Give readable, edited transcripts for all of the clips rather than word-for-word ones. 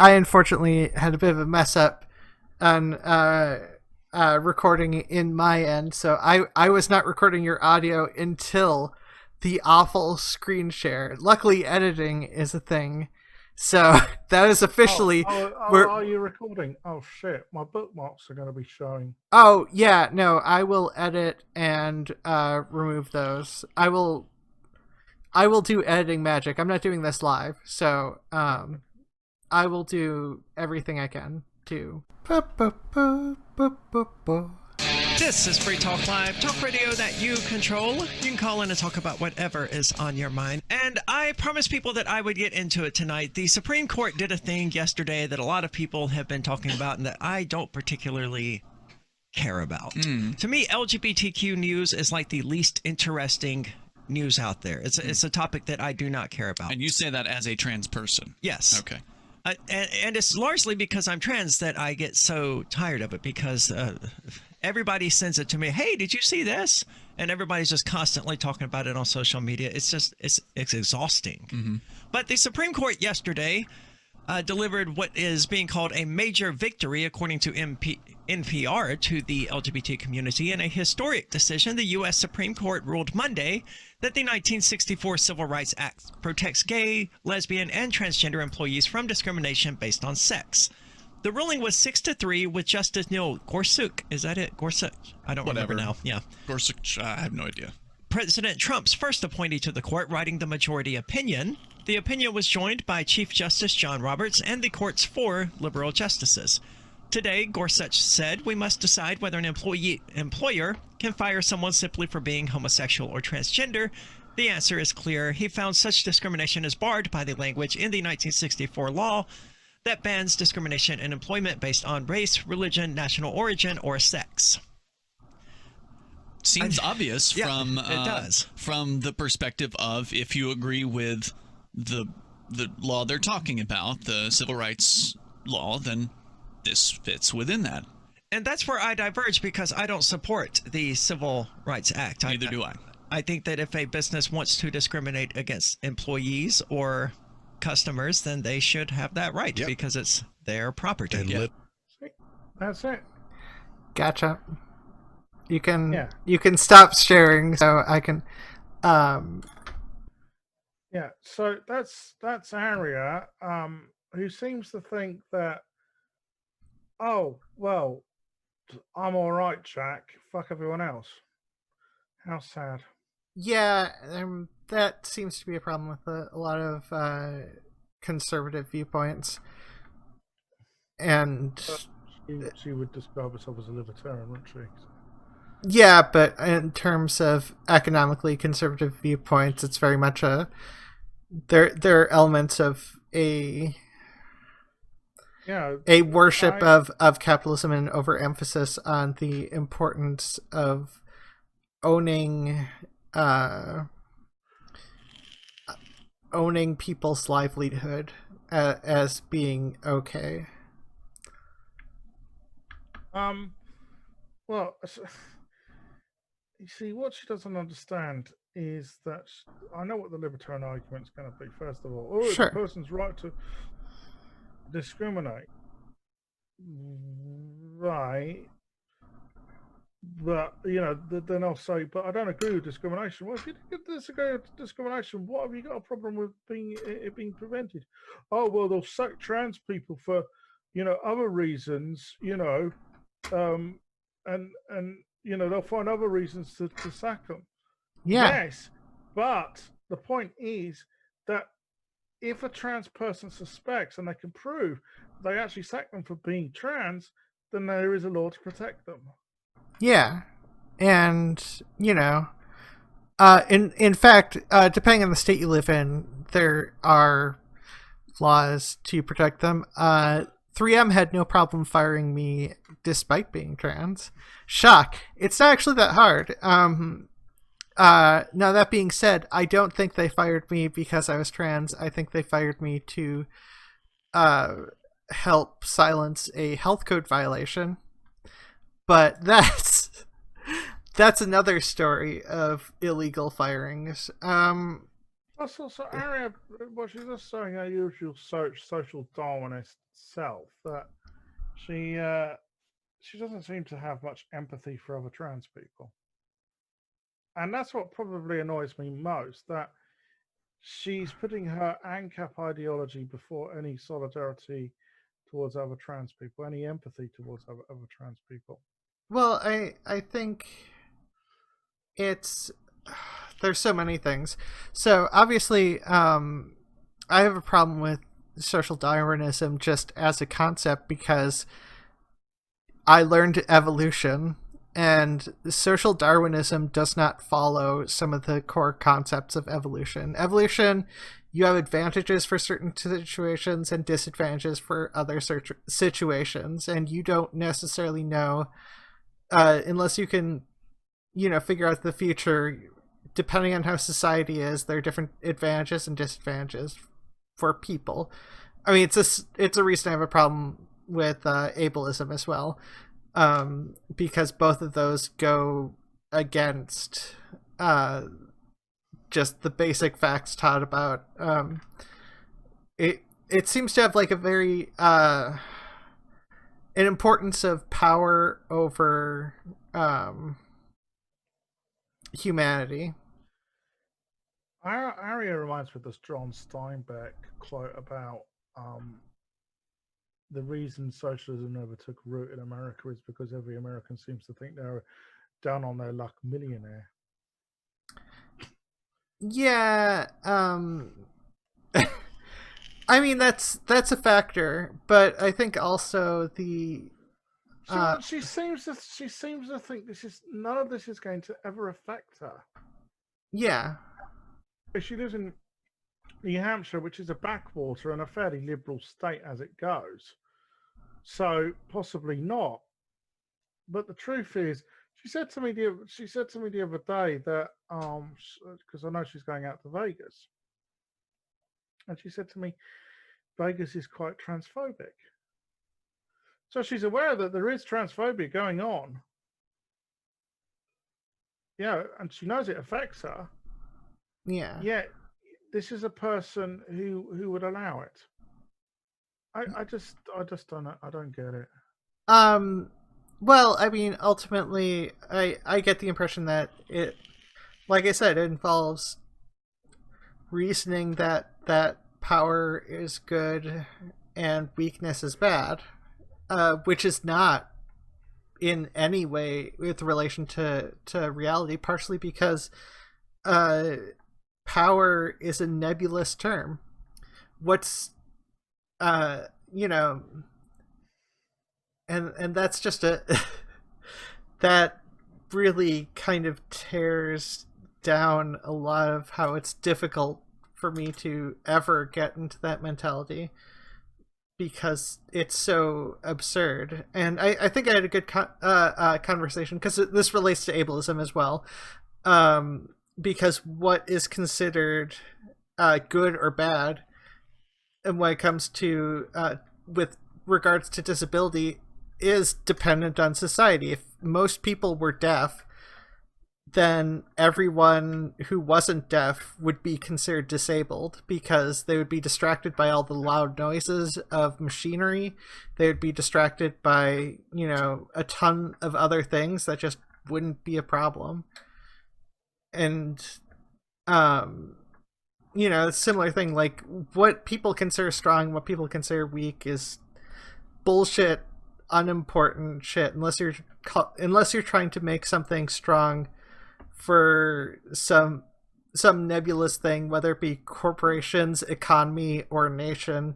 I unfortunately had a bit of a mess up on recording in my end, so I was not recording your audio until the awful screen share. Luckily, editing is a thing, so that is officially. Are you recording? Oh shit, my bookmarks are going to be showing. Oh yeah, no, I will edit and remove those. I will do editing magic. I'm not doing this live, so I will do everything I can to. This is Free Talk Live, talk radio that you control. You can call in and talk about whatever is on your mind. And I promised people that I would get into it tonight. The Supreme Court did a thing yesterday that a lot of people have been talking about and that I don't particularly care about. To me, LGBTQ news is like the least interesting news out there. It's a topic that I do not care about. And you say that as a trans person? Yes. Okay. And it's largely because I'm trans that I get so tired of it, because everybody sends it to me. Hey, did you see this? And everybody's just constantly talking about it on social media. It's exhausting. But the Supreme Court yesterday delivered what is being called a major victory, according to NPR, to the LGBT community. In a historic decision, the U.S. Supreme Court ruled Monday that the 1964 Civil Rights Act protects gay, lesbian, and transgender employees from discrimination based on sex. The ruling was 6-3 with Justice Neil Gorsuch. Is that it? Gorsuch? I don't remember now. Yeah. Gorsuch, I have no idea. President Trump's first appointee to the court, writing the majority opinion. The opinion was joined by Chief Justice John Roberts and the court's 4 liberal justices. Today, Gorsuch said we must decide whether an employer can fire someone simply for being homosexual or transgender. The answer is clear. He found such discrimination is barred by the language in the 1964 law that bans discrimination in employment based on race, religion, national origin, or sex. Seems obvious it does. From the perspective of, if you agree with the law they're talking about, the civil rights law, then this fits within that. And that's where I diverge, because I don't support the Civil Rights Act. Neither do I. I think that if a business wants to discriminate against employees or customers, then they should have that right, because it's their property. That's it. Gotcha. You can stop sharing, so I can. Yeah. So that's Aria, who seems to think that, oh well, I'm all right, Jack. Fuck everyone else. How sad. Yeah, that seems to be a problem with a lot of conservative viewpoints. And she would describe herself as a libertarian, wouldn't she? Yeah, but in terms of economically conservative viewpoints, it's very much there are elements of a worship of capitalism and overemphasis on the importance of owning people's livelihood as being okay. Well, you see, what she doesn't understand is that I know what the libertarian argument's going to be. First of all, it's a person's right to discriminate, right? But then I'll say, but I don't agree with discrimination. Well, if you disagree with discrimination, what have you got a problem with it being prevented? Oh well, they'll sack trans people for other reasons, and they'll find other reasons to sack them. Yeah. Yes, but the point is that if a trans person suspects and they can prove they actually sack them for being trans, then there is a law to protect them. Yeah, and in fact, depending on the state you live in, there are laws to protect them. 3M had no problem firing me despite being trans. Shock! It's not actually that hard. Now that being said, I don't think they fired me because I was trans. I think they fired me to help silence a health code violation. But that's another story of illegal firings. Oh So Aria, well, she's just showing her usual social Darwinist self that she she doesn't seem to have much empathy for other trans people, and that's what probably annoys me most. That she's putting her ANCAP ideology before any solidarity towards other trans people, any empathy towards other trans people. Well, I think it's there's so many things. So obviously, I have a problem with social Darwinism just as a concept because I learned evolution, and social Darwinism does not follow some of the core concepts of evolution. Evolution, you have advantages for certain situations and disadvantages for other situations, and you don't necessarily know unless you can, figure out the future. Depending on how society is, there are different advantages and disadvantages for people. I mean, it's a reason I have a problem with ableism as well, because both of those go against just the basic facts taught about. It seems to have like a very an importance of power over humanity. Aria reminds me of this John Steinbeck quote about the reason socialism never took root in America is because every American seems to think they're down on their luck millionaire. Yeah, I mean that's a factor, but I think also the she seems to think none of this is going to ever affect her. Yeah. She lives in New Hampshire, which is a backwater and a fairly liberal state as it goes. So possibly not. But the truth is, she said to me the other day that because I know she's going out to Vegas, and she said to me, Vegas is quite transphobic. So she's aware that there is transphobia going on. Yeah, and she knows it affects her. Yeah. Yet this is a person who would allow it. I just don't know. I don't get it. Well, I mean, ultimately, I get the impression that it, like I said, it involves reasoning that power is good and weakness is bad, which is not in any way with relation to reality, partially because power is a nebulous term. What's and that's just that really kind of tears down a lot of how it's difficult for me to ever get into that mentality, because it's so absurd. And I think I had a good conversation, because this relates to ableism as well, because what is considered good or bad, and when it comes to with regards to disability, is dependent on society. If most people were deaf, then everyone who wasn't deaf would be considered disabled, because they would be distracted by all the loud noises of machinery. They would be distracted by, a ton of other things that just wouldn't be a problem. And similar thing, like what people consider strong, what people consider weak is bullshit, unimportant shit, unless you're trying to make something strong for some nebulous thing, whether it be corporations, economy, or nation.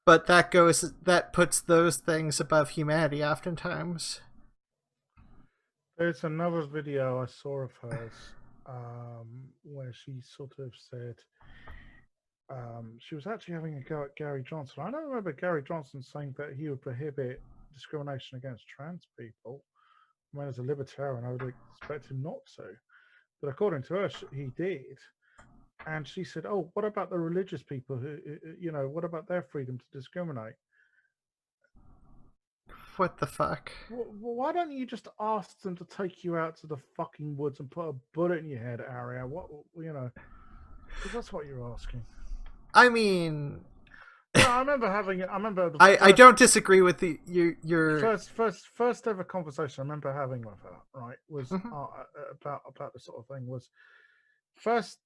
But that puts those things above humanity oftentimes. There's another video I saw of hers where she sort of said she was actually having a go at Gary Johnson. I don't remember Gary Johnson saying that he would prohibit discrimination against trans people. I mean, as a libertarian, I would expect him not to. But according to her, he did. And she said, oh, what about the religious people who, what about their freedom to discriminate? What the fuck? Why don't you just ask them to take you out to the fucking woods and put a bullet in your head, Aria? Because that's what you're asking. I mean, Yeah, I remember having. I remember. I don't disagree with your First ever conversation I remember having with her. Right, was about the sort of thing. Was first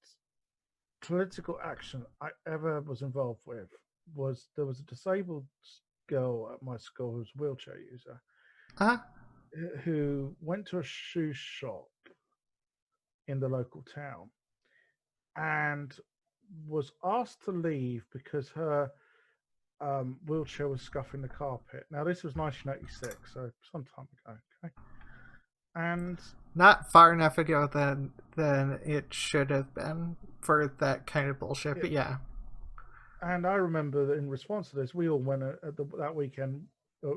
political action I ever was involved with was there was a disabled girl at my school who was a wheelchair user who went to a shoe shop in the local town and was asked to leave because her wheelchair was scuffing the carpet. Now this was 1986, so some time ago. Okay, and not far enough ago than it should have been for that kind of bullshit. But yeah. And I remember that in response to this, we all went that weekend.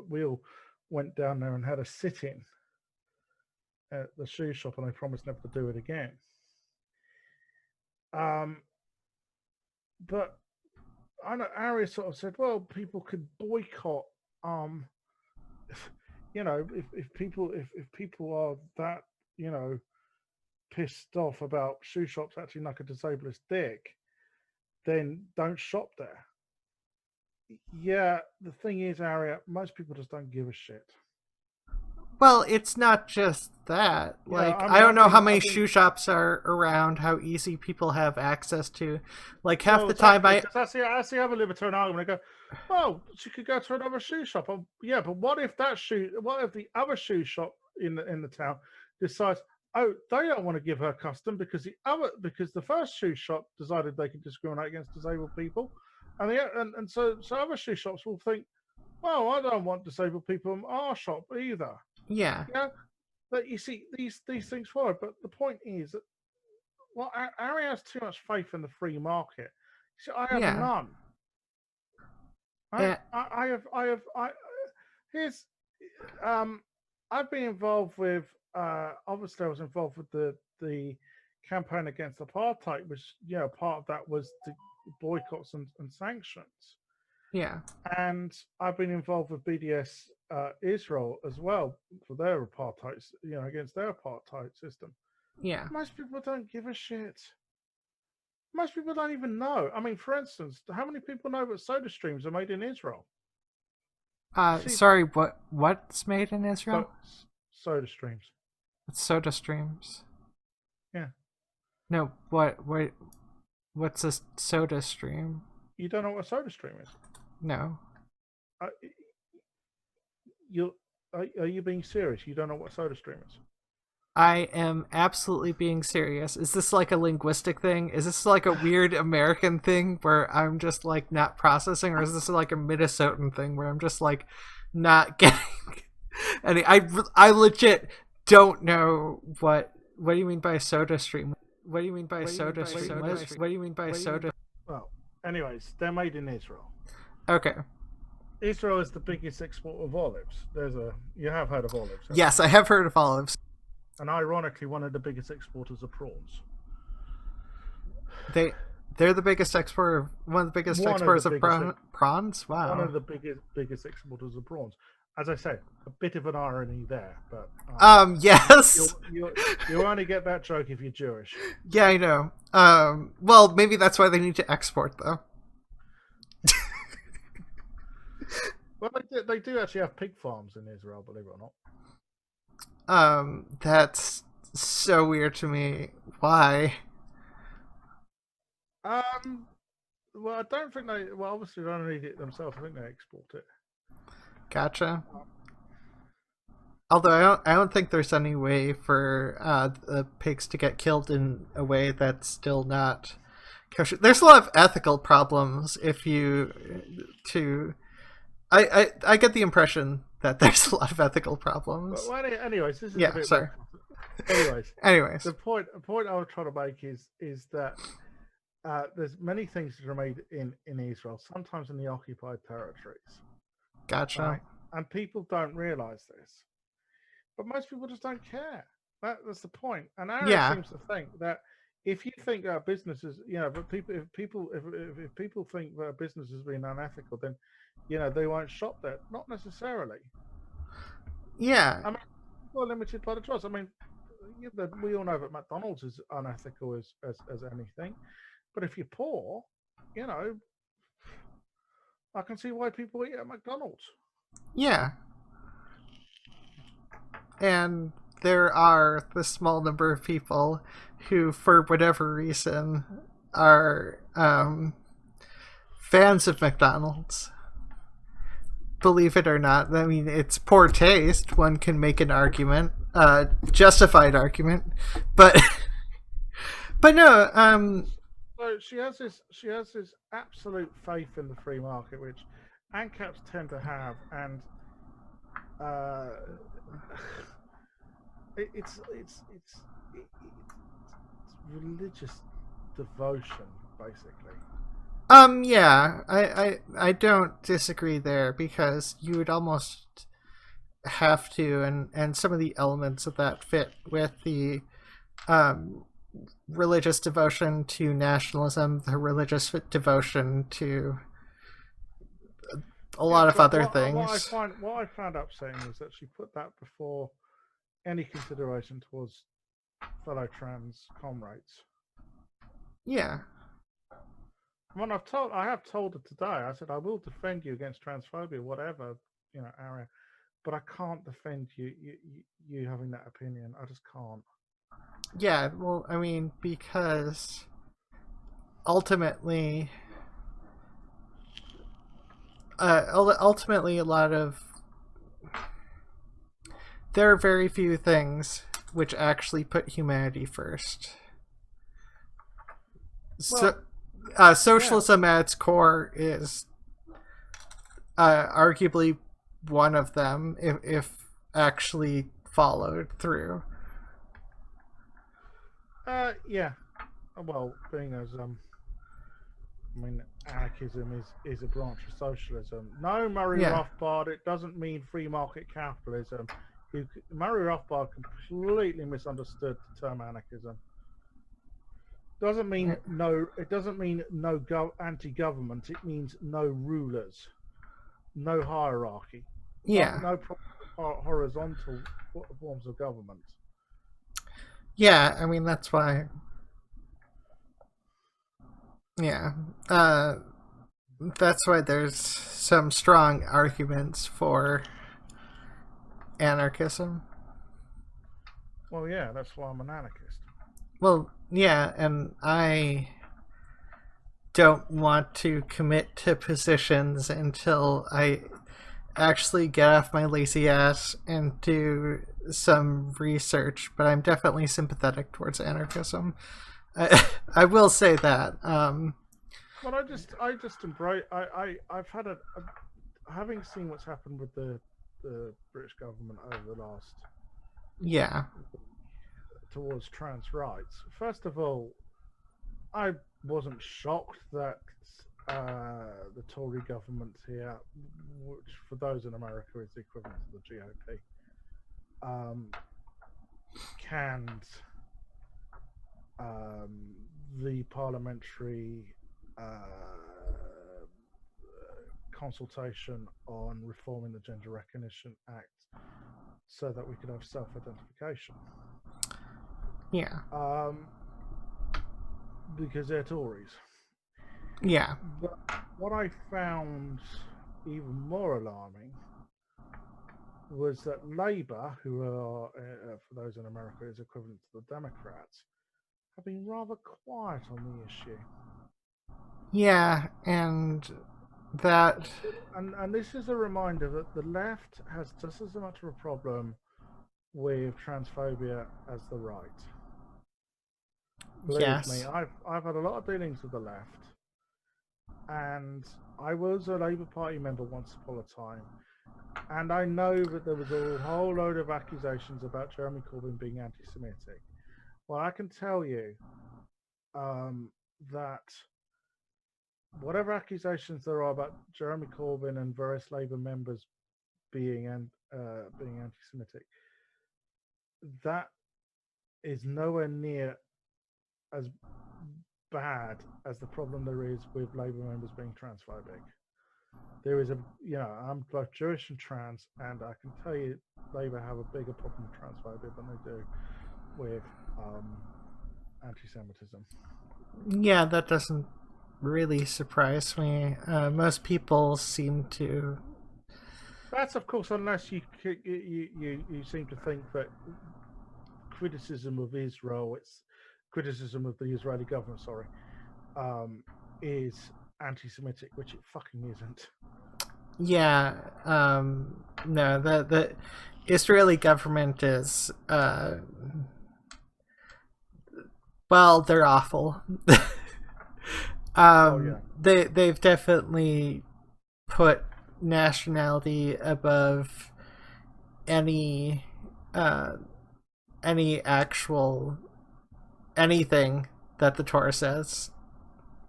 We all went down there and had a sit-in at the shoe shop, and I promised never to do it again. But I know Ari sort of said, well, people could boycott. You know, if people are that, you know, pissed off about shoe shops acting like a disabled dick, then don't shop there. Yeah, the thing is, Aria, most people just don't give a shit. Well, it's not just that. Yeah, Like, I mean, I don't know how I many think- shoe shops are around, how easy people have access to. Like, half Well, the time exactly, 'cause I see other libertarian argument. I go, well, she could go to another shoe shop. Yeah, but what if the other shoe shop in the town decides, oh, they don't want to give her custom because the first shoe shop decided they could discriminate against disabled people, and so other shoe shops will think, well, I don't want disabled people in our shop either. Yeah. Yeah, but you see, these things follow. But the point is that, well, Ari has too much faith in the free market. See, I have Yeah. none. Here's, I've been involved with. Obviously, I was involved with the campaign against apartheid, which, you know, part of that was the boycotts and sanctions. Yeah. And I've been involved with BDS Israel as well for their apartheid, you know, against their apartheid system. Yeah. Most people don't give a shit. Most people don't even know. I mean, for instance, how many people know that soda streams are made in Israel? See- Sorry, what's made in Israel? Soda streams. It's Soda Streams. Yeah. No, what's a Soda Stream? You don't know what a soda stream is? No. Are you being serious? You don't know what a soda stream is? I am absolutely being serious. Is this like a linguistic thing? Is this like a weird American thing where I'm just like not processing, or is this like a Minnesotan thing where I'm just like not getting any? I legit don't know what do you mean by Soda Stream? What do you mean by Soda Stream? What do you mean by Soda? Well, anyways, they're made in Israel. Okay. Israel is the biggest exporter of olives. You have heard of olives. haven't you? Yes, I have heard of olives. And ironically, one of the biggest exporters of prawns. They're the biggest exporter. One of the biggest One of exporters the of biggest prawns. Wow. One of the biggest exporters of prawns. As I said, a bit of an irony there, but yes. you only get that joke if you're Jewish. Yeah, I know. Well, maybe that's why they need to export, though. Well, they do actually have pig farms in Israel, believe it or not. That's so weird to me. Why? Well, I don't think they. Well, obviously they don't eat it themselves. I think they export it. Gotcha. Although I don't think there's any way for the pigs to get killed in a way that's still not kosher. There's a lot of ethical problems if you to. I get the impression that there's a lot of ethical problems. Well, anyways, this is Yeah, a bit sorry. Anyways, The point I was trying to make is that there's many things that are made in Israel, sometimes in the occupied territories. gotcha. Right? And people don't realize this, but most people just don't care. That's the point. And Aaron seems to think that if you think that businesses, you know, but if people think that a business is being unethical, then, you know, they won't shop there. Not necessarily. Yeah. I mean, people are limited by the choice. I mean, we all know that McDonald's is unethical as anything, But if you're poor, you know, I can see why people eat at McDonald's. Yeah. And there are the small number of people who, for whatever reason, are fans of McDonald's. Believe it or not, I mean, it's poor taste. One can make an argument, justified argument, but but no. So she has this absolute faith in the free market, which ANCAPs tend to have, and it's religious devotion, basically. Yeah, I don't disagree there, because you would almost have to, and some of the elements of that fit with the religious devotion to nationalism, the religious devotion to a lot of other things. What I found upsetting was that she put that before any consideration towards fellow trans comrades. Yeah. I mean, I have told her today. I said I will defend you against transphobia, whatever area, but I can't defend you having that opinion. I just can't. Yeah, well, I mean, because ultimately, a lot of there are very few things which actually put humanity first. So, socialism at its core is arguably one of them, if actually followed through. Yeah. Well, being as anarchism is a branch of socialism. No, Murray Rothbard. It doesn't mean free market capitalism. Murray Rothbard completely misunderstood the term anarchism. Doesn't mean no. It doesn't mean no anti-government. It means no rulers, no hierarchy. Yeah. No horizontal forms of government. Yeah, I mean, that's why. Yeah. That's why there's some strong arguments for anarchism. Well, yeah, that's why I'm an anarchist. Well, yeah, and I don't want to commit to positions until I actually get off my lazy ass and do some research, but I'm definitely sympathetic towards anarchism. I will say that. Well, I just embrace. I've had having seen what's happened with the British government over the last towards trans rights. First of all, I wasn't shocked that the Tory government here, which for those in America is the equivalent to the GOP, canned the parliamentary consultation on reforming the Gender Recognition Act so that we could have self-identification. Yeah. Because they're Tories. Yeah. But what I found even more alarming was that Labour, who are, for those in America, is equivalent to the Democrats, have been rather quiet on the issue. Yeah, and that... And this is a reminder that the left has just as much of a problem with transphobia as the right. Believe me, I've had a lot of dealings with the left, and I was a Labour Party member once upon a time, and I know that there was a whole load of accusations about Jeremy Corbyn being anti-Semitic. Well, I can tell you that whatever accusations there are about Jeremy Corbyn and various Labour members being anti-Semitic, that is nowhere near as bad as the problem there is with Labour members being transphobic. There is I'm both Jewish and trans, and I can tell you Labour have a bigger problem with transphobia than they do with anti-Semitism. Yeah, that doesn't really surprise me. Most people seem to. That's of course unless you seem to think that criticism of Israel, it's criticism of the Israeli government, sorry, is anti-Semitic, which it fucking isn't. Yeah, no, the Israeli government is. Well, they're awful. Oh yeah. They've definitely put nationality above any actual anything that the Torah says.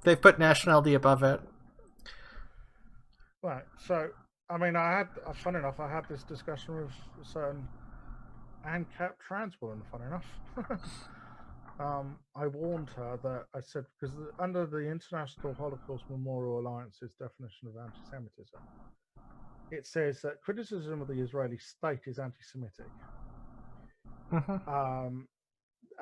They've put nationality above it. Right. So, I mean, fun enough, I had this discussion with a certain ANCAP trans woman, fun enough. I warned her that I said, because under the International Holocaust Memorial Alliance's definition of anti Semitism, it says that criticism of the Israeli state is anti Semitic. Mm-hmm.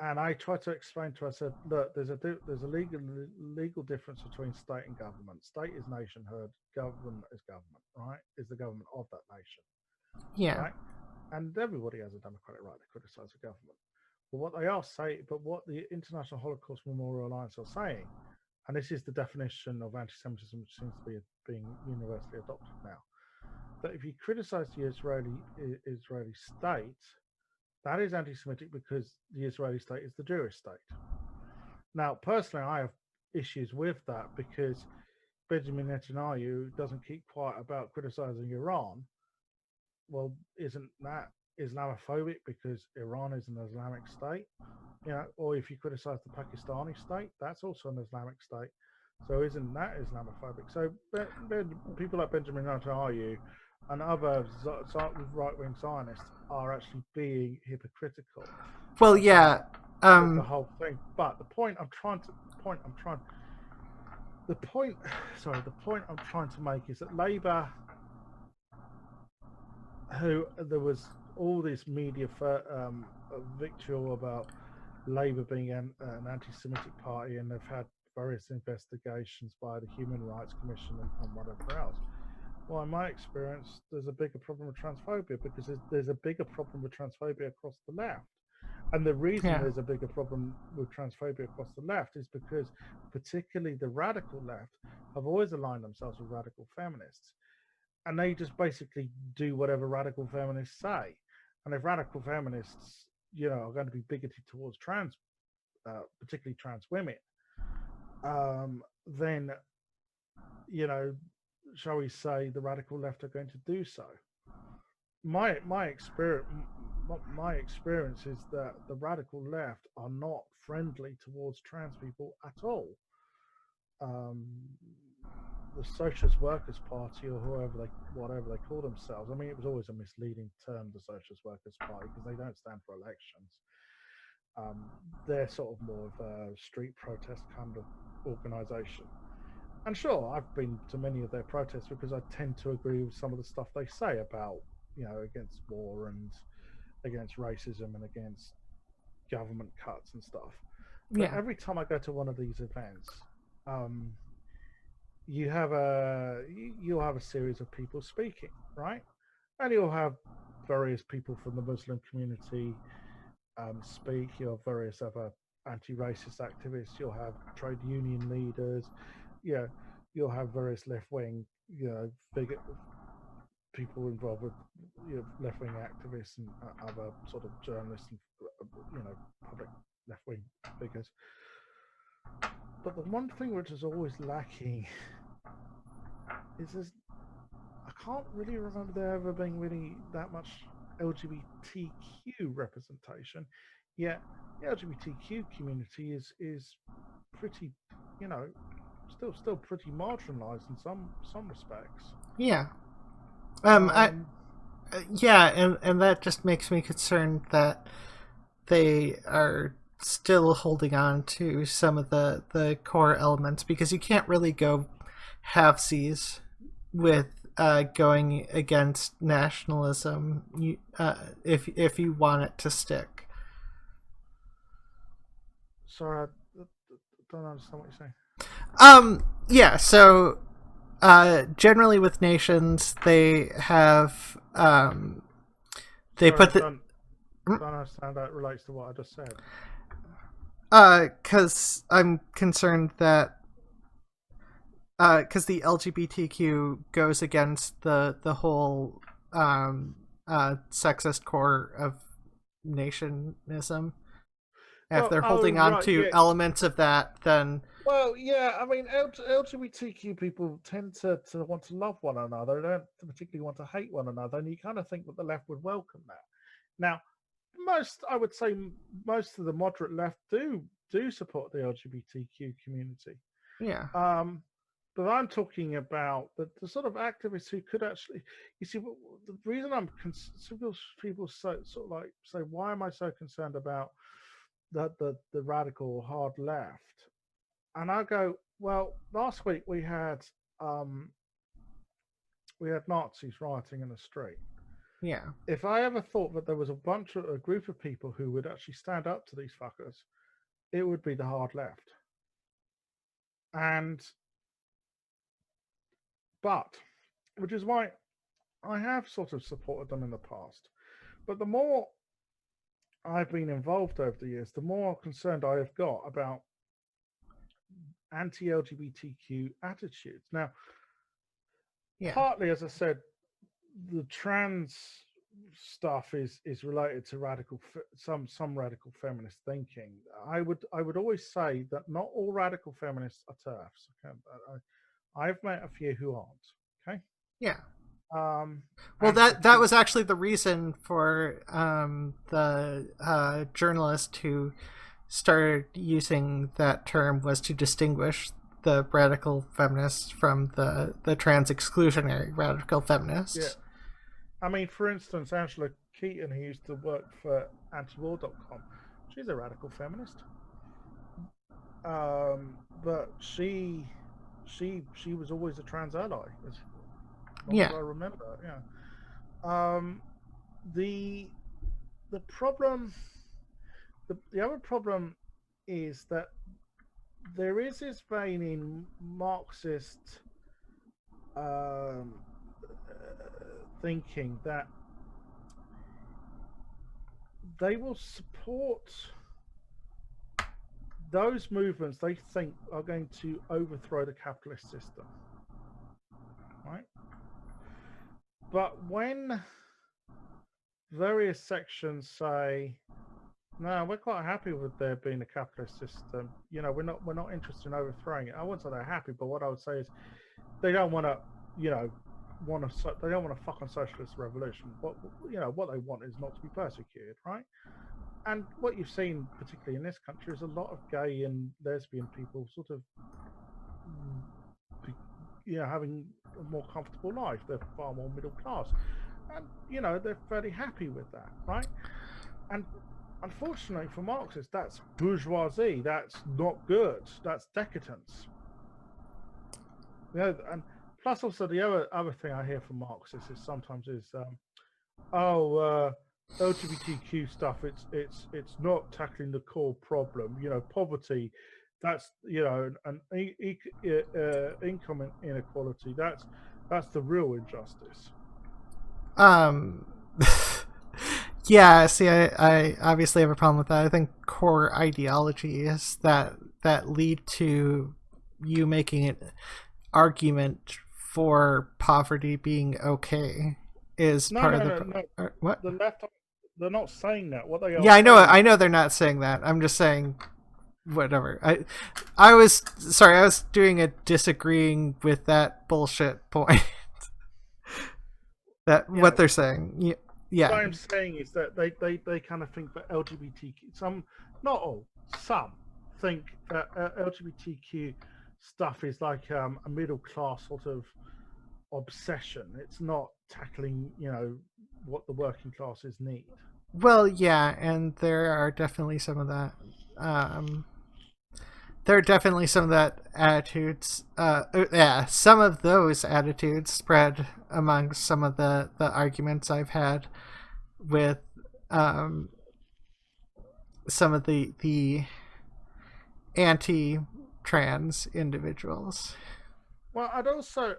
And I tried to explain to her, I said, look, there's a legal difference between state and government. State is nationhood, government is government, right? Is the government of that nation, Yeah. right? And everybody has a democratic right to criticize the government. But what the International Holocaust Memorial Alliance are saying, and this is the definition of anti-Semitism, which seems to be being universally adopted now, that if you criticize the Israeli state, that is anti-Semitic because the Israeli state is the Jewish state. Now, personally, I have issues with that because Benjamin Netanyahu doesn't keep quiet about criticizing Iran. Well, isn't that Islamophobic because Iran is an Islamic state? You know, or if you criticize the Pakistani state, that's also an Islamic state. So isn't that Islamophobic? So people like Benjamin Netanyahu and other right-wing Zionists are actually being hypocritical. Well, yeah. The whole thing. But the point I'm trying to make is that Labour, who there was all this media vitriol about Labour being an anti-Semitic party, and they've had various investigations by the Human Rights Commission and whatever else. Well, in my experience, there's a bigger problem with transphobia because there's a bigger problem with transphobia across the left. And the reason there's a bigger problem with transphobia across the left is because particularly the radical left have always aligned themselves with radical feminists. And they just basically do whatever radical feminists say. And if radical feminists, are going to be bigoted towards particularly trans women, then, shall we say, the radical left are going to do so. My experience is that the radical left are not friendly towards trans people at all. The Socialist Workers' Party, or whatever they call themselves. I mean, it was always a misleading term, the Socialist Workers' Party, because they don't stand for elections. They're sort of more of a street protest kind of organisation. And sure, I've been to many of their protests because I tend to agree with some of the stuff they say about, against war and against racism and against government cuts and stuff. But every time I go to one of these events, you'll have a series of people speaking, right? And you'll have various people from the Muslim community speak. You'll have various other anti-racist activists. You'll have trade union leaders. You'll have various left-wing, people involved with left-wing activists and other sort of journalists and public left-wing figures. But the one thing which is always lacking is I can't really remember there ever being really that much LGBTQ representation. Yet the LGBTQ community is pretty, still pretty marginalized in some respects. Yeah. And that just makes me concerned that they are still holding on to some of the core elements, because you can't really go halfsies with going against nationalism if you want it to stick. So don't understand what you're saying. Yeah, so generally with nations, they have they Sorry, put I the don't understand how it relates to what I just said. because I'm concerned that because the LGBTQ goes against the whole sexist core of nationism. If Well, they're holding on right, to yeah. elements of that, then Well, yeah, I mean, LGBTQ people tend to want to love one another. They don't particularly want to hate one another, and you kind of think that the left would welcome that. Now, I would say, most of the moderate left do support the LGBTQ community. yeah, But I'm talking about the sort of activists who could actually, you see, the reason people sort of like say, why am I so concerned about the radical hard left? And I go, well, last week um we had Nazis rioting in the street. yeah, If I ever thought that there was a group of people who would actually stand up to these fuckers, it would be the hard left. And but which is why I have sort of supported them in the past. But the more I've been involved over the years, the more concerned I have got about anti-LGBTQ attitudes. Now, yeah, partly, as I said, the trans stuff is related to some radical feminist thinking. I would always say that not all radical feminists are TERFs. Okay? I've met a few who aren't. Okay. yeah. Um, Well, and that was actually the reason for the journalist who started using that term, was to distinguish the radical feminists from the trans exclusionary radical feminists. Yeah. I mean, for instance, Angela Keaton, who used to work for antiwar.com, she's a radical feminist. But she was always a trans ally, as long as I remember. Yeah. The problem, the other problem is that there is this vein in Marxist thinking that they will support those movements they think are going to overthrow the capitalist system, right? But when various sections say, no, we're quite happy with there being a capitalist system, we're not interested in overthrowing it. I wouldn't say they're happy, but what I would say is they don't want to, they don't want to fuck on socialist revolution. What they want is not to be persecuted, right? And what you've seen, particularly in this country, is a lot of gay and lesbian people sort of, having a more comfortable life. They're far more middle class, and they're fairly happy with that, right? And unfortunately for Marxists, that's bourgeoisie. That's not good. That's decadence. And plus also the other thing I hear from Marxists is sometimes LGBTQ stuff. It's not tackling the core problem. Poverty. That's and income inequality. That's the real injustice. Yeah, see, I obviously have a problem with that. I think core ideologies that lead to you making an argument for poverty being okay is part of the... No. What? The left, they're not saying that. What they are... Yeah, I know they're not saying that. I'm just saying... Whatever. I was doing a disagreeing with that bullshit point. What they're saying. Yeah. What I'm saying is that they kind of think that LGBTQ, not all, some think that LGBTQ stuff is like a middle class sort of obsession. It's not tackling, what the working classes need. Well, yeah, and there are definitely some of that. There are definitely some of that attitudes. Some of those attitudes spread among some of the arguments I've had with some of the anti trans individuals. Well, I'd also,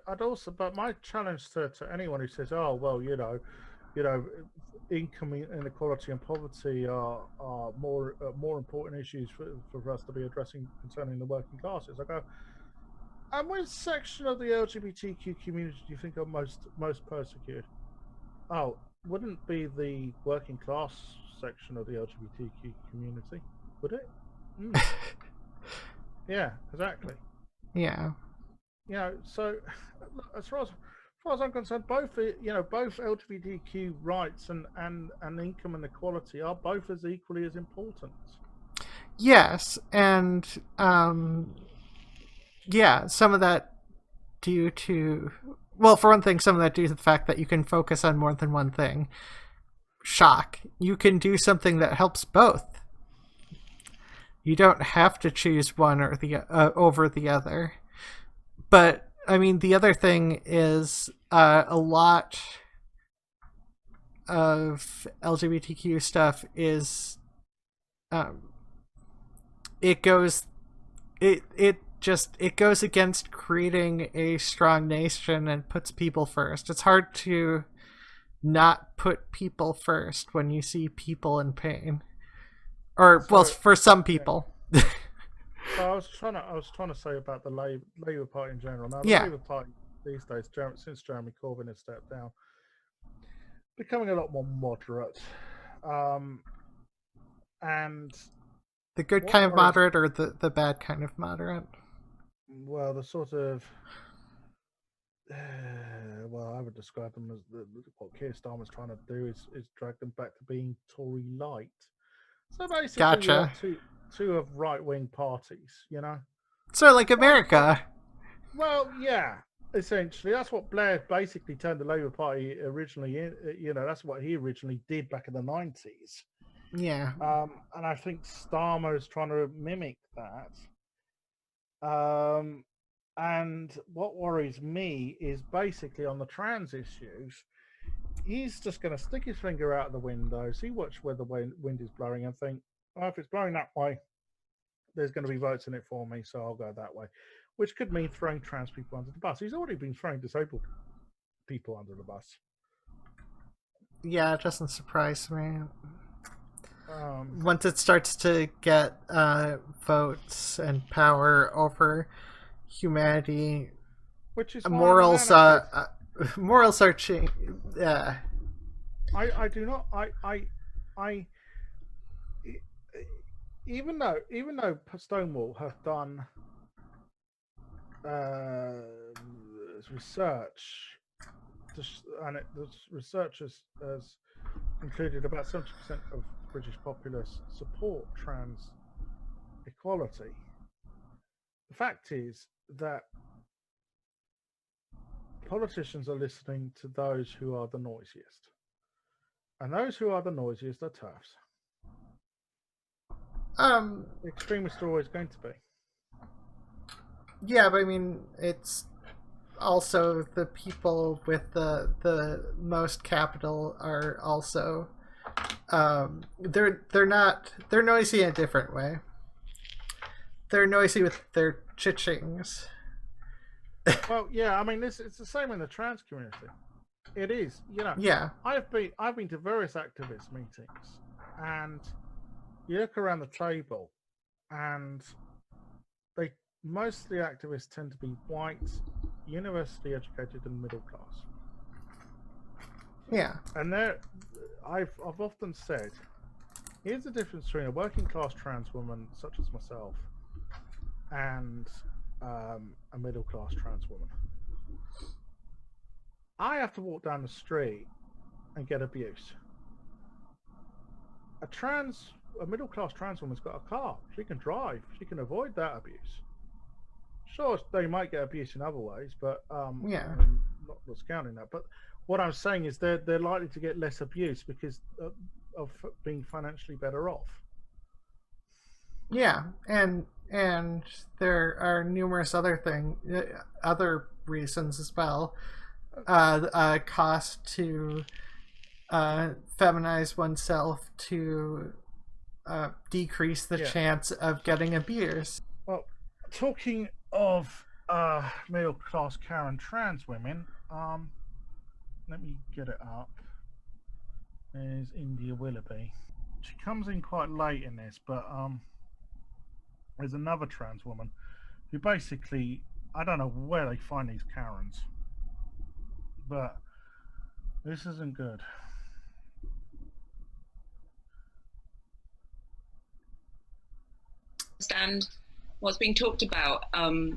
but my challenge to anyone who says, "Oh, well, income inequality and poverty are more important issues for us to be addressing concerning the working classes," I go, and which section of the LGBTQ community do you think are most persecuted? Oh, wouldn't be the working class section of the LGBTQ community, would it? Mm. Yeah, exactly. Yeah. So as far as I'm concerned, both LGBTQ rights and income inequality are both as equally as important. Yes, and some of that due to, well, for one thing, some of that due to the fact that you can focus on more than one thing. Shock. You can do something that helps both. You don't have to choose one or the over the other. But I mean, the other thing is a lot of LGBTQ stuff is it goes against creating a strong nation and puts people first. It's hard to not put people first when you see people in pain, or well, for some people. Yeah. I was trying to say about the Labour Party in general. Now, the Labour Party these days, since Jeremy Corbyn has stepped down, becoming a lot more moderate, and the good kind of moderate, or the bad kind of moderate. Well, the sort of well, I would describe them as what Keir Starmer's trying to do is drag them back to being Tory light. So basically, gotcha. Two of right-wing parties, So like America. Well, yeah, essentially, that's what Blair basically turned the Labour Party originally in. That's what he originally did back in the 90s. Yeah. And I think Starmer is trying to mimic that. And what worries me is basically on the trans issues. He's just going to stick his finger out the window, see where the wind is blowing, and think, well, if it's blowing that way, there's going to be votes in it for me, so I'll go that way. Which could mean throwing trans people under the bus. He's already been throwing disabled people under the bus. Yeah, it doesn't surprise me. Once it starts to get votes and power over humanity, which is morals are changed. I do not. I even though Stonewall have done research, and the research has concluded about 70% of British populace support trans equality. The fact is that politicians are listening to those who are the noisiest, and those who are the noisiest are TERFs. The extremists are always going to be. Yeah, but I mean, it's also the people with the most capital are also they're noisy in a different way. They're noisy with their chitchings. Well, yeah, I mean, it's the same in the trans community. It is, Yeah. I've been to various activist meetings, and you look around the table, and most of the activists tend to be white, university educated, and middle class. Yeah. And I've often said, here's the difference between a working class trans woman such as myself and a middle class trans woman. I have to walk down the street and get abuse. A middle class trans woman's got a car. She can drive. She can avoid that abuse. Sure, they might get abuse in other ways, but yeah, I'm not discounting that. But what I'm saying is they're likely to get less abuse because of being financially better off. Yeah, and there are numerous other reasons as well. Cost to feminize oneself to decrease the chance of getting abused. Well, talking of middle class Karen trans women, let me get it up. There's India Willoughby. She comes in quite late in this, but there's another trans woman who basically, I don't know where they find these Karens, but this isn't good. Understand what's being talked about.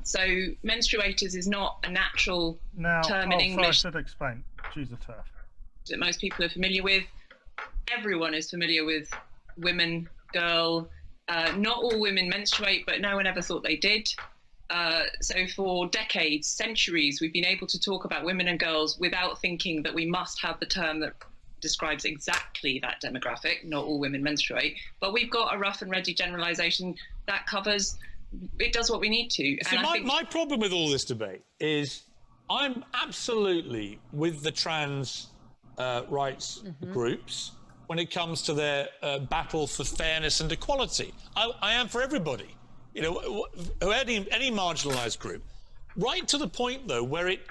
So menstruators is not a natural term in English. I should explain. Choose a turf. That most people are familiar with. Everyone is familiar with women, girl. Not all women menstruate, but no one ever thought they did. So for decades, centuries, we've been able to talk about women and girls without thinking that we must have the term that describes exactly that demographic. Not all women menstruate, but we've got a rough and ready generalization that covers, it does what we need to. See, my problem with all this debate is I'm absolutely with the trans rights groups when it comes to their battle for fairness and equality. I am for everybody, you know, any marginalized group. Right to the point, though, where it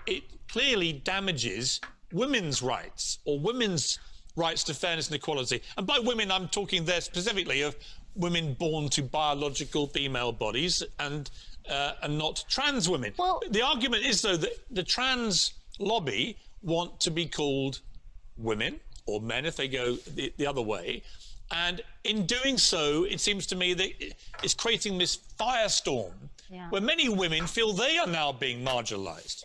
clearly damages women's rights or women's rights to fairness and equality. And by women, I'm talking there specifically of women born to biological female bodies and not trans women. Well, the argument is, though, that the trans lobby want to be called women or men if they go the other way. And in doing so, it seems to me that it's creating this firestorm where many women feel they are now being marginalized.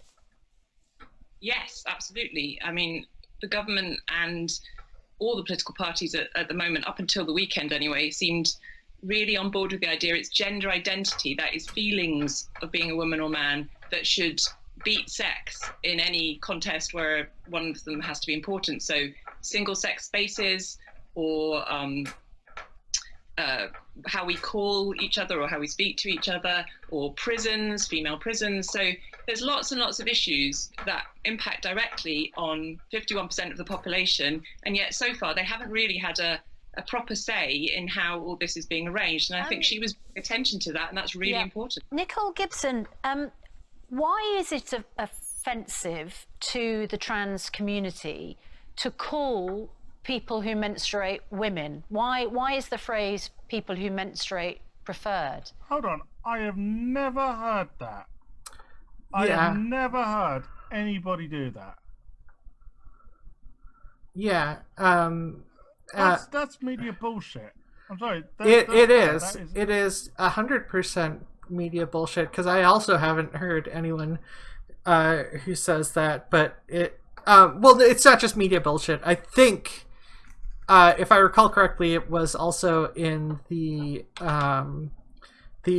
Yes, absolutely. I mean, the government and all the political parties at the moment, up until the weekend anyway, seemed really on board with the idea it's gender identity, that is feelings of being a woman or man, that should beat sex in any contest where one of them has to be important. So single sex spaces, or how we call each other or how we speak to each other, or prisons, female prisons. So there's lots and lots of issues that impact directly on 51% of the population, and yet so far they haven't really had a proper say in how all this is being arranged. And I think she was paying attention to that, and that's really important. Nicole Gibson, why is it offensive to the trans community to call people who menstruate women? Why is the phrase people who menstruate preferred? Hold on, I have never heard that. I have never heard anybody do that. Yeah. That's media bullshit. I'm sorry. It is 100% media bullshit, because I also haven't heard anyone who says that. But well, it's not just media bullshit. I think, if I recall correctly, it was also in the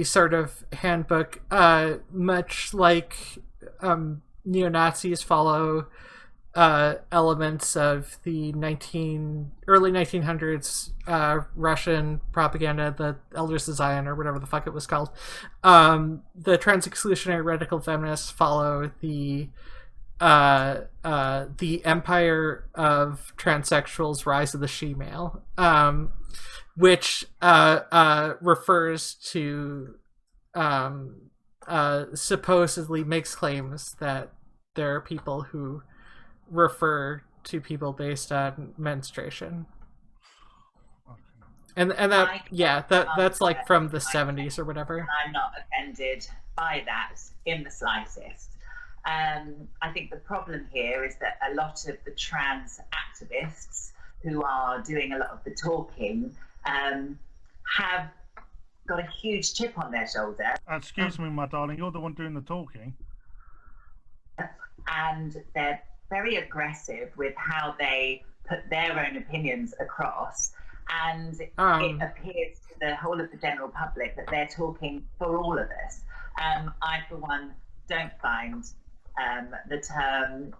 sort of handbook, much like neo-Nazis follow elements of the early 1900s Russian propaganda, the Elders of Zion, or whatever the fuck it was called. The trans-exclusionary radical feminists follow the empire of transsexuals' rise of the she-male, which refers to supposedly makes claims that there are people who refer to people based on menstruation, and that's like from the 70s or whatever. I'm not offended by that in the slightest. I think the problem here is that a lot of the trans activists who are doing a lot of the talking have got a huge chip on their shoulder. Excuse me, my darling, you're the one doing the talking. And they're very aggressive with how they put their own opinions across. And it appears to the whole of the general public that they're talking for all of us. I, for one, don't find the term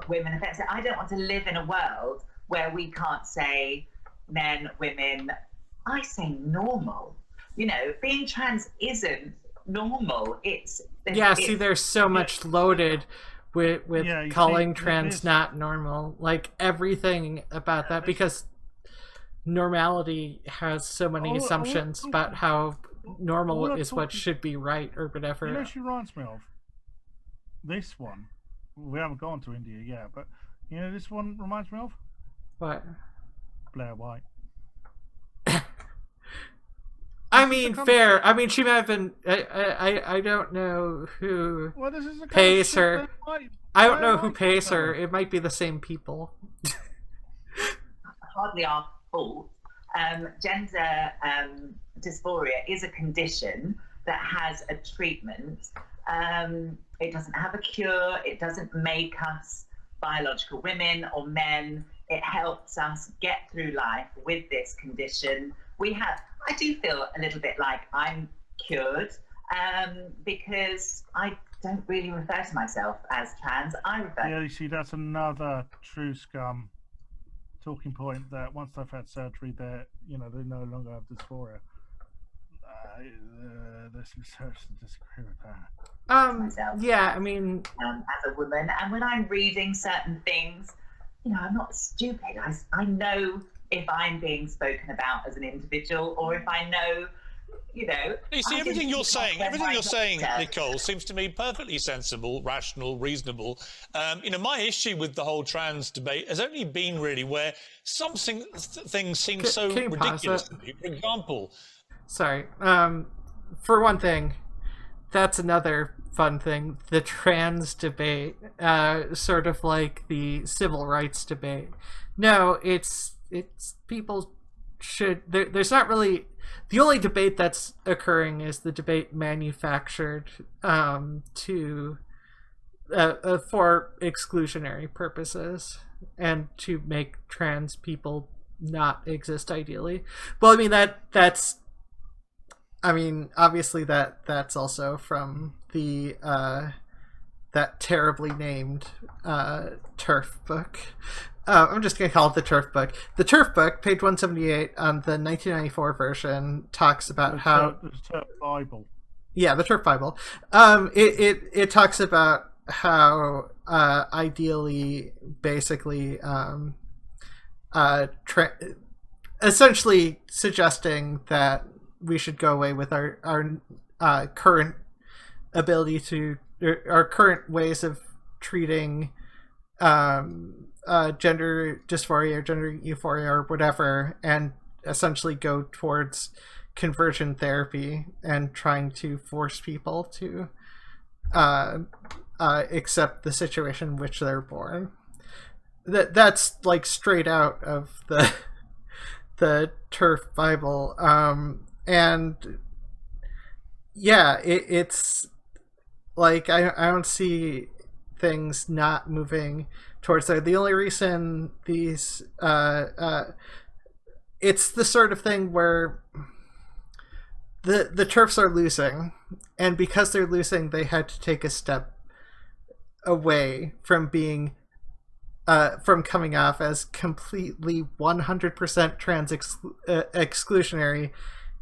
women offensive. I don't want to live in a world where we can't say men, women. I say normal. You know, being trans isn't normal. There's so much loaded with calling trans not normal. Like, everything about that, because normality has so many assumptions about how normal I'm is what talking- should be right or whatever. You know, she reminds me of this one. We haven't gone to India yet, but you know, this one reminds me of What? Blair White. I mean, fair. I mean, she might have been. I don't know who Well, this is the kind of pays shit her. that White- I don't Blair know who White pays does. her. It might be the same people. Hardly our fault. Gender dysphoria is a condition that has a treatment. It doesn't have a cure. It doesn't make us biological women or men. It helps us get through life with this condition. I do feel a little bit like I'm cured because I don't really refer to myself as trans. I refer Yeah, you see, that's another true scum talking point, that once they've had surgery, they no longer have dysphoria. There's research to disagree with that. myself. Yeah, I mean, as a woman, and when I'm reading certain things, I'm not stupid. I know if I'm being spoken about as an individual, or if I know, You see, everything you're saying, Nicole, seems to me perfectly sensible, rational, reasonable. My issue with the whole trans debate has only been really where things seem so can you pause ridiculous it? to me. For example, sorry. For one thing, that's another fun thing. The trans debate, sort of like the civil rights debate. No, it's people should. There's not really. The only debate that's occurring is the debate manufactured to for exclusionary purposes and to make trans people not exist ideally. Well, I mean that's. I mean, obviously that's also from the that terribly named TERF book. I'm just going to call it the TERF book. The TERF book, page 178 on the 1994 version, talks about how... The TERF Bible. Yeah, the TERF Bible. It talks about how ideally, basically, essentially suggesting that we should go away with our current ability to... our current ways of treating... gender dysphoria or gender euphoria or whatever, and essentially go towards conversion therapy and trying to force people to accept the situation in which they're born. That's like straight out of the TERF Bible, and yeah, it's like I don't see things not moving towards there. The only reason these it's the sort of thing where the TERFs are losing, and because they're losing, they had to take a step away from being from coming off as completely 100% trans exclusionary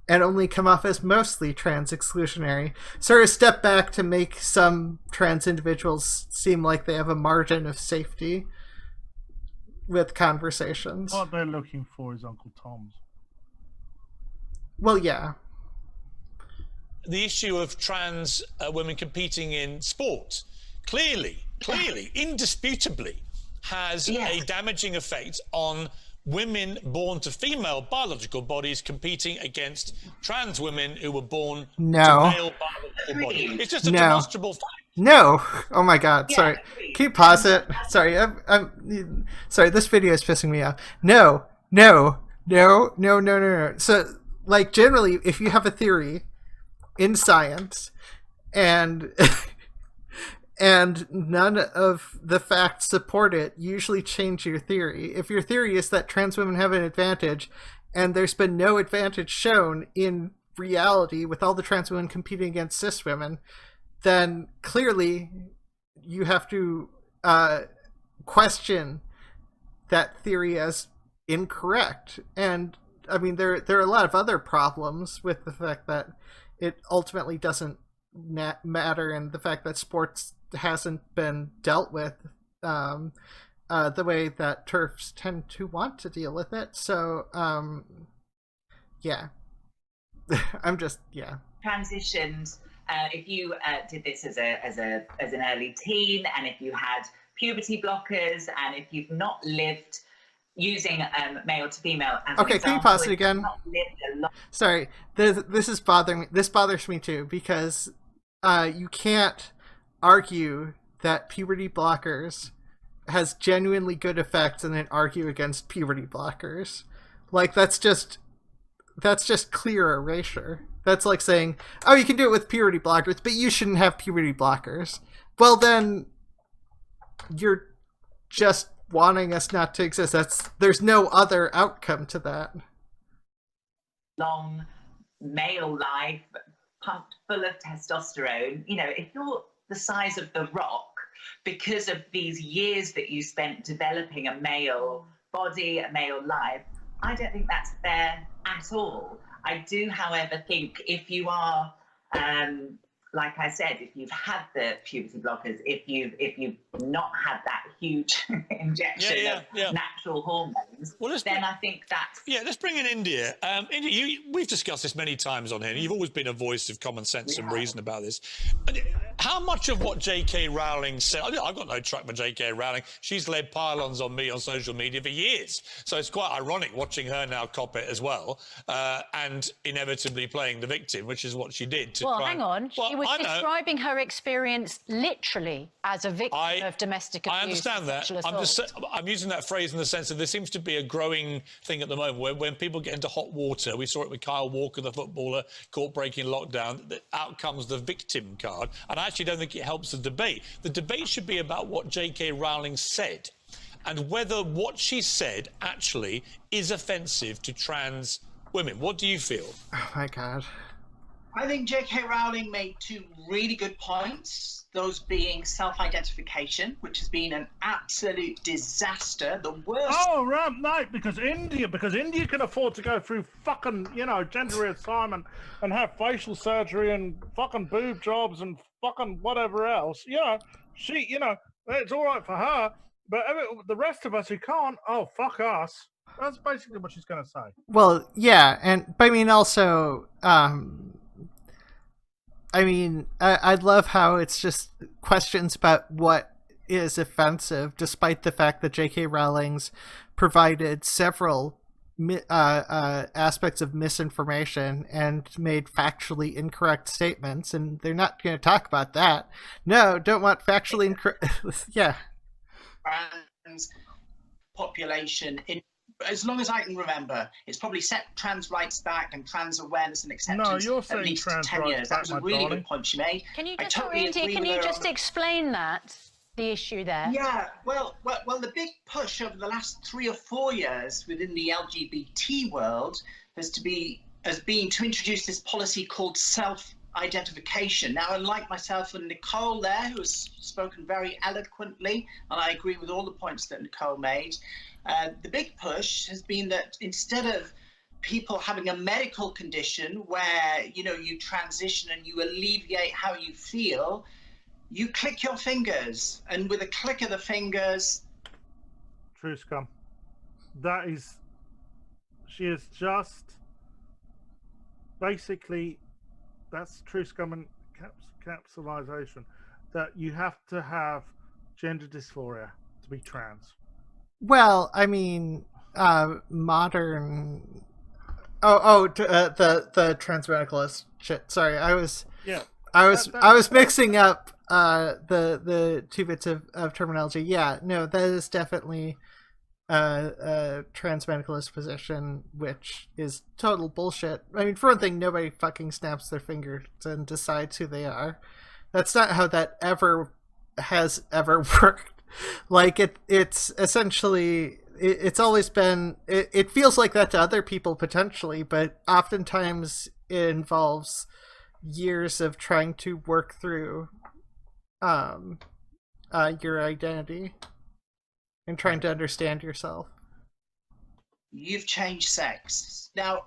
and only come off as mostly trans exclusionary. Sort of step back to make some trans individuals seem like they have a margin of safety with conversations. What they're looking for is Uncle Tom's. Well, yeah. the issue of trans women competing in sport clearly, indisputably has a damaging effect on women born to female biological bodies competing against trans women who were born to male biological bodies. It's just a demonstrable fact. No. Oh my God. Sorry. Can you pause it? Sorry. I'm sorry. This video is pissing me off. No. So, like, generally, if you have a theory in science and and none of the facts support it, usually change your theory. If your theory is that trans women have an advantage and there's been no advantage shown in reality with all the trans women competing against cis women, then clearly you have to question that theory as incorrect. And I mean, there are a lot of other problems with the fact that it ultimately doesn't matter, and the fact that sports hasn't been dealt with the way that TERFs tend to want to deal with it. So yeah, I'm just, yeah. Transitioned. If you did this as an early teen, and if you had puberty blockers, and if you've not lived using male to female as an Okay, example, can you pause it if you've again? not lived a lot- Sorry, this is bothering me. This bothers me too, because you can't argue that puberty blockers has genuinely good effects and then argue against puberty blockers. Like, that's just clear erasure. That's like saying, oh, you can do it with puberty blockers, but you shouldn't have puberty blockers. Well, then you're just wanting us not to exist. There's no other outcome to that. long male life pumped full of testosterone, if you're the size of the Rock because of these years that you spent developing a male body, a male life, I don't think that's fair at all. I do, however, think if you are, like I said, if you've had the puberty blockers, if you've not had that huge injection of natural hormones, then I think that's... Yeah, let's bring in India. India, we've discussed this many times on here. You've always been a voice of common sense and reason about this. How much of what J.K. Rowling said... I've got no truck with J.K. Rowling. She's led pylons on me on social media for years. So it's quite ironic watching her now cop it as well, and inevitably playing the victim, which is what she did. Hang on. She was describing her experience literally as a victim of domestic abuse. I understand that. I'm using that phrase in the sense that there seems to be a growing thing at the moment where when people get into hot water, we saw it with Kyle Walker, the footballer, caught breaking lockdown, out comes the victim card. And I actually don't think it helps the debate. The debate should be about what J.K. Rowling said and whether what she said actually is offensive to trans women. What do you feel? Oh, my God. I think J.K. Rowling made two really good points, those being self-identification, which has been an absolute disaster, the worst... Oh, right, no, because India can afford to go through fucking, gender reassignment and have facial surgery and fucking boob jobs and fucking whatever else. She, it's all right for her, but the rest of us who can't, oh, fuck us. That's basically what she's going to say. Well, yeah, but I mean, also... I love how it's just questions about what is offensive, despite the fact that J.K. Rowling's provided several aspects of misinformation and made factually incorrect statements, and they're not going to talk about that. No, don't want factually incorrect... Yeah. Trans population in... As long as I can remember, it's probably set trans rights back and trans awareness and acceptance. No, you're saying at least trans 10 rights years. back, That was a my really darling. good point she made. Can you just, totally can you just explain that, the issue there? Yeah, well, the big push over the last 3 or 4 years within the LGBT world has been to introduce this policy called self-identification. Now, unlike myself and Nicole there, who has spoken very eloquently, and I agree with all the points that Nicole made, the big push has been that instead of people having a medical condition where, you transition and you alleviate how you feel, you click your fingers, and with a click of the fingers... True scum. She is just... Basically, that's true scum and capsulization. That you have to have gender dysphoria to be trans. Well, I mean, modern... the transmedicalist shit. Sorry, I was mixing up the two bits of terminology. Yeah, no, that is definitely a transmedicalist position, which is total bullshit. I mean, for one thing, nobody fucking snaps their fingers and decides who they are. That's not how that has ever worked. Like, it's essentially, it's always been, it feels like that to other people potentially, but oftentimes it involves years of trying to work through your identity and trying to understand yourself. You've changed sex. Now,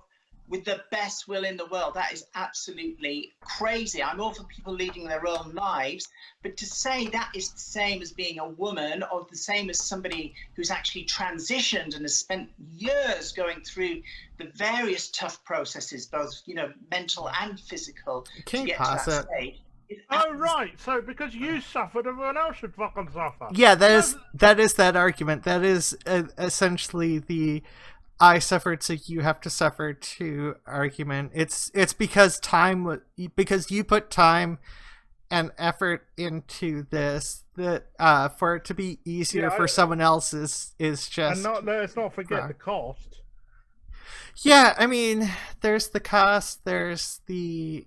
with the best will in the world. That is absolutely crazy. I'm all for people leading their own lives, but to say that is the same as being a woman, or the same as somebody who's actually transitioned and has spent years going through the various tough processes, both, you know, mental and physical, to get to that stage. Oh, right. So because you suffered, everyone else should fucking suffer. Yeah, that is that argument. That is essentially the I suffered, so you have to suffer too argument. It's because because you put time and effort into this, that for it to be easier for someone else is just. And let's not forget the cost. Yeah, I mean, there's the cost. There's the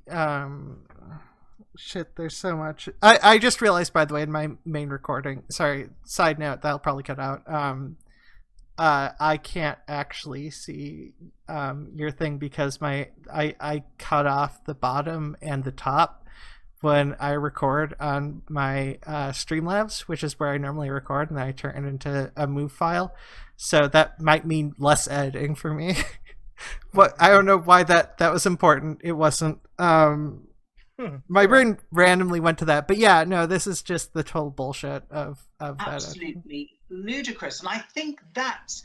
shit. There's so much. I just realized, by the way, in my main recording. Sorry, side note, that'll probably cut out. I can't actually see your thing because I cut off the bottom and the top when I record on my Streamlabs, which is where I normally record, and I turn it into a MOV file. So that might mean less editing for me. But I don't know why that was important. It wasn't. My brain randomly went to that, but yeah, no, this is just the total bullshit of absolutely ludicrous. And I think that's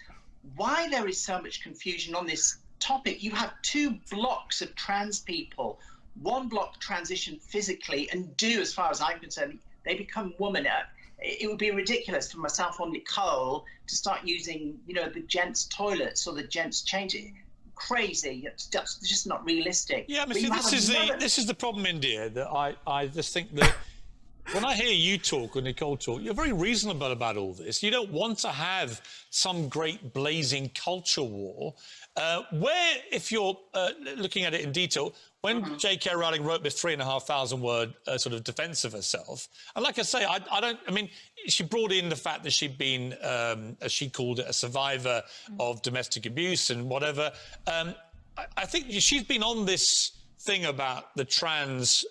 why there is so much confusion on this topic. You have two blocks of trans people. One block transition physically and do, as far as I'm concerned, they become woman. It would be ridiculous for myself or Nicole to start using, you know, the gents' toilets or the gents' changing. Crazy. It's just not realistic. Yeah, but see, this is the problem, India, that I just think that when I hear you talk or Nicole talk, you're very reasonable about all this. You don't want to have some great blazing culture war where, if you're looking at it in detail, when J.K. Rowling wrote this 3,500 word sort of defense of herself, and like I say, I mean, she brought in the fact that she'd been, as she called it, a survivor of domestic abuse and whatever. I think she's been on this thing about the trans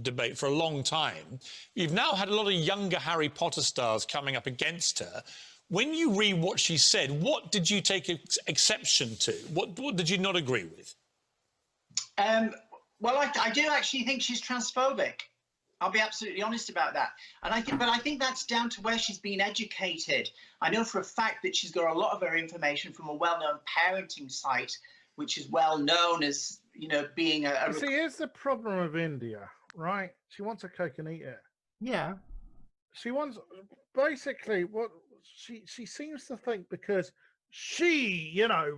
debate for a long time. You've now had a lot of younger Harry Potter stars coming up against her. When you read what she said, what did you take exception to? What did you not agree with? Well, I do actually think she's transphobic. I'll be absolutely honest about that. And I think that's down to where she's been educated. I know for a fact that she's got a lot of her information from a well-known parenting site, which is well known as, you know, being a. See, here's the problem of India, right? She wants a cake and eat it. Yeah. She wants, basically, what she seems to think, because she, you know,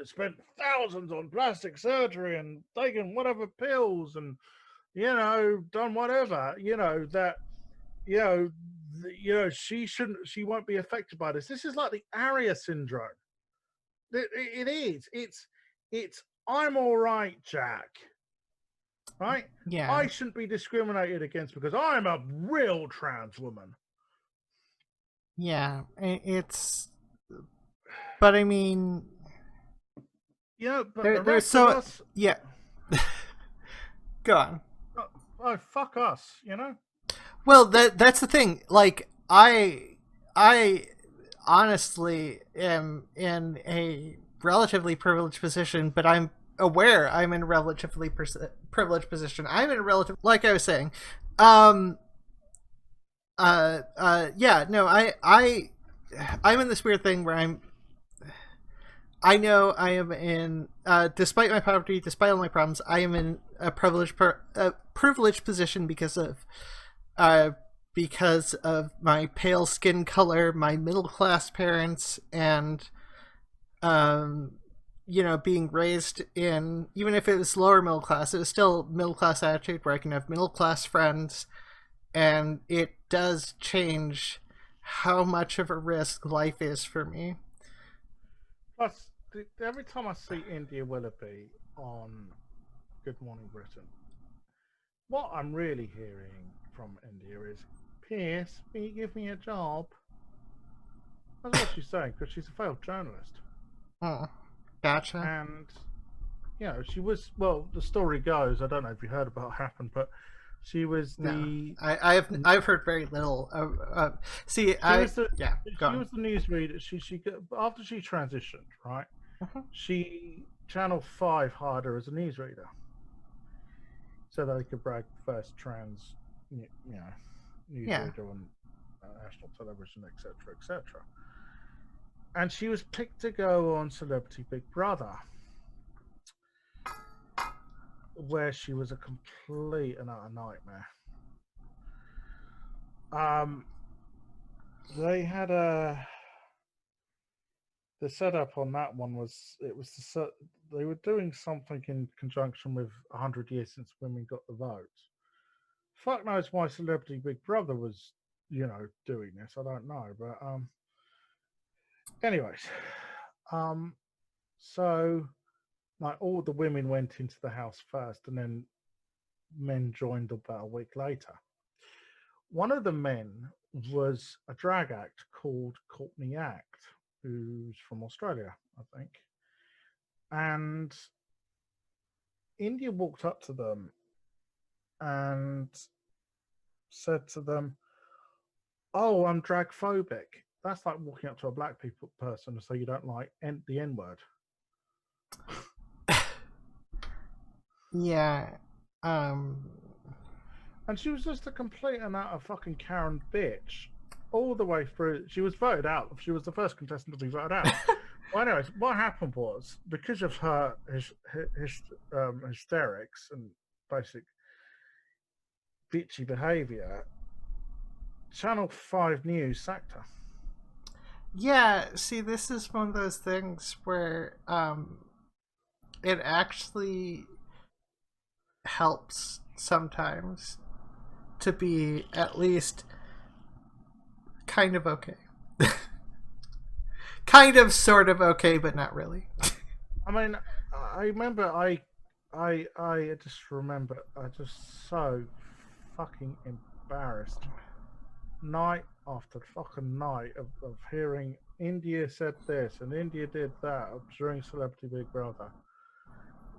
spent thousands on plastic surgery and taken whatever pills and, you know, done whatever, you know, that, you know, she won't be affected by this. This is like the Arya syndrome. It is. It's I'm all right, Jack. Right? Yeah. I shouldn't be discriminated against because I'm a real trans woman. Yeah, it's. But I mean, yeah, but there's so us, yeah. Go on. Oh, fuck us, you know. Well, that's the thing. Like, I honestly am in a relatively privileged position, but I'm aware I'm in a relatively privileged position. I'm in a relative, like I was saying. Yeah, no, I'm in this weird thing where I know I am in, despite my poverty, despite all my problems, I am in a privileged position because of my pale skin color, my middle class parents, and you know, being raised in, even if it was lower middle class, it was still middle class attitude where I can have middle class friends, and it does change how much of a risk life is for me. Plus, every time I see India Willoughby on Good Morning Britain, what I'm really hearing from India is, Pierce, will you give me a job? That's what she's saying, because she's a failed journalist. Oh, gotcha. And, you know, she was, well, the story goes, I don't know if you heard about what happened, but she was the... No, I've heard very little. She was the newsreader. She after she transitioned, right? Channel 5 hired her as a newsreader, so that they could brag first trans, newsreader on national television, etc., etc. And she was picked to go on Celebrity Big Brother, where she was a complete and utter nightmare. They had the setup on that one was they were doing something in conjunction with 100 years since women got the vote. Fuck knows why Celebrity Big Brother was, doing this. I don't know, but anyways, so like all the women went into the house first, and then men joined about a week later. One of the men was a drag act called Courtney Act, who's from Australia, I think. And India walked up to them and said to them, "Oh, I'm drag phobic." That's like walking up to a black person and say you don't like the N-word. Yeah. And she was just a complete and utter fucking Karen bitch all the way through. She was voted out. She was the first contestant to be voted out. Well, anyways, what happened was, because of her hysterics and basic bitchy behaviour, Channel 5 News sacked her. Yeah, see, this is one of those things where it actually helps sometimes to be at least kind of okay. Kind of, sort of okay, but not really. I mean, I remember, I just remember, I just so fucking embarrassed night after fucking night of hearing India said this and India did that during Celebrity Big Brother,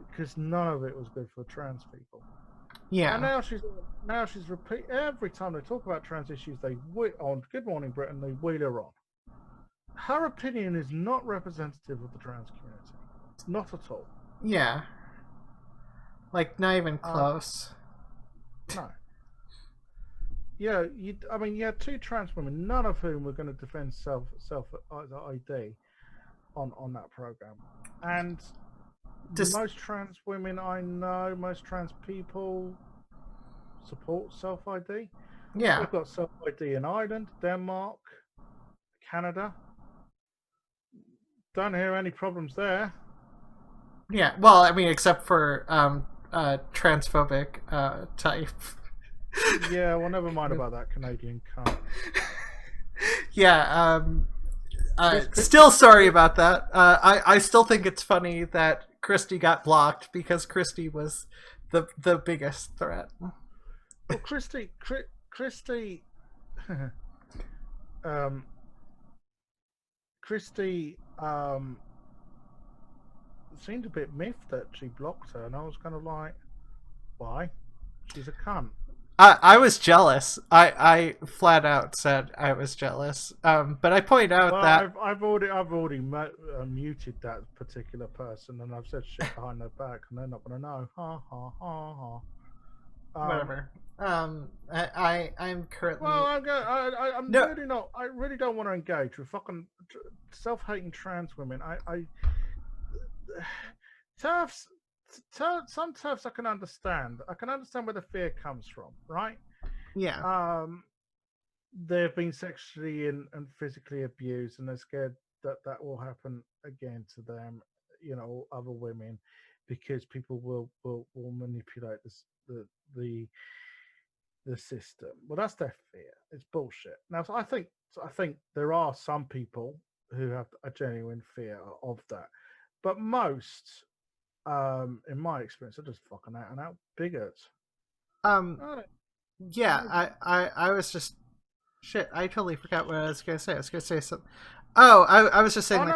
because none of it was good for trans people. Yeah. And now she's repeat every time they talk about trans issues, on Good Morning Britain they wheel her on. Her opinion is not representative of the trans community, not at all. Yeah. Like, not even close. No. Yeah, you had two trans women, none of whom were going to defend self ID on that program, and most trans women I know, most trans people support self ID. Yeah, we've got self ID in Ireland, Denmark, Canada. Don't hear any problems there. Yeah, well, I mean, except for transphobic type. Yeah, well, never mind about that Canadian cunt. Yeah, still sorry about that. I still think it's funny that Christy got blocked because Christy was the biggest threat. Well, Christy seemed a bit miffed that she blocked her, and I was kind of like, why? She's a cunt. I was jealous. I flat out said I was jealous. But I point out that I've already muted that particular person, and I've said shit behind their back, and they're not going to know. Ha ha ha ha. Whatever. I'm currently. Well, I'm No. really not. I really don't want to engage with fucking self-hating trans women. TERFs. Some TERFs I can understand. I can understand where the fear comes from, right? Yeah. They've been sexually and physically abused, and they're scared that will happen again to them, other women, because people will manipulate the system. Well, that's their fear. It's bullshit. Now, so I think there are some people who have a genuine fear of that, but most, in my experience, are just fucking out and out bigots. Yeah, I was just shit. I totally forgot what I was gonna say. I was gonna say something. Oh, I was just saying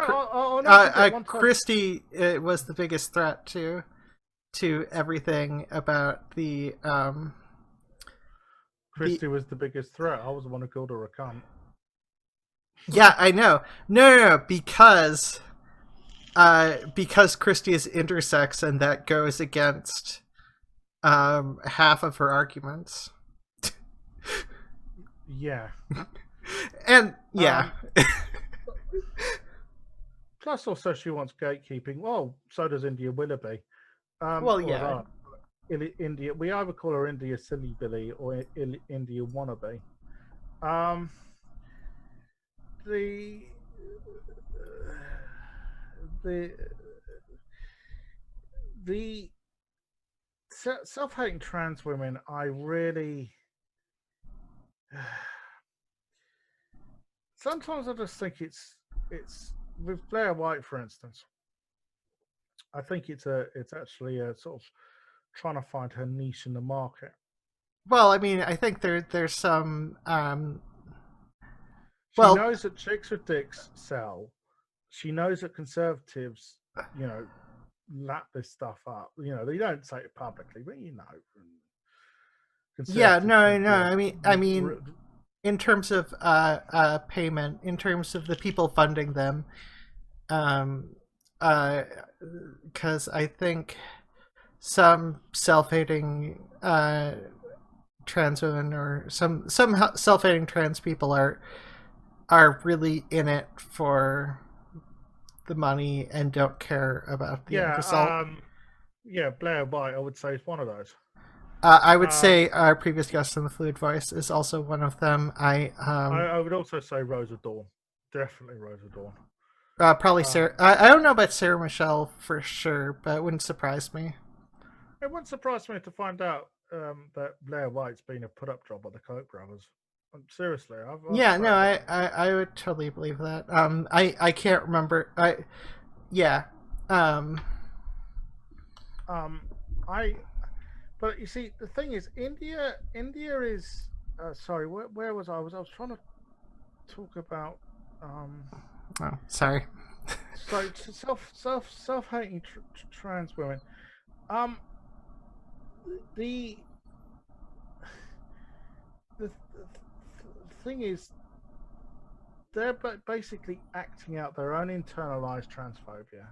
Christy was the biggest threat to everything about the. Christy was the biggest threat. I was the one who called her a cunt. Yeah, I know. No, because because Christy is intersex, and that goes against half of her arguments. Yeah. And yeah. Plus, also, she wants gatekeeping. Well, so does India Willoughby. Well, yeah. India. We either call her India Silly Billy or India Wannabe. The self-hating trans women, I really sometimes I just think it's with Blair White, for instance. I think it's actually a sort of trying to find her niche in the market. Well, I mean, I think there's some. She knows that chicks with dicks sell. She knows that conservatives, lap this stuff up. They don't say it publicly, but Yeah, no. I mean, in terms of payment, in terms of the people funding them, because I think some self-hating trans women or some self-hating trans people are really in it for the money and don't care about the end result. Blair White, I would say, is one of those. I would say our previous guest on the Fluid Voice is also one of them. I would also say Rosa Dawn. Definitely Rosa Dawn. Probably Sarah. I don't know about Sarah Michelle for sure, but it wouldn't surprise me. It wouldn't surprise me to find out that Blair White's been a put-up job by the Koch brothers. Seriously, I would totally believe that. I can't remember. But you see, the thing is, India is. Sorry, where was I? I was trying to talk about. Oh, sorry. So self-hating trans women. The thing is, they're basically acting out their own internalized transphobia.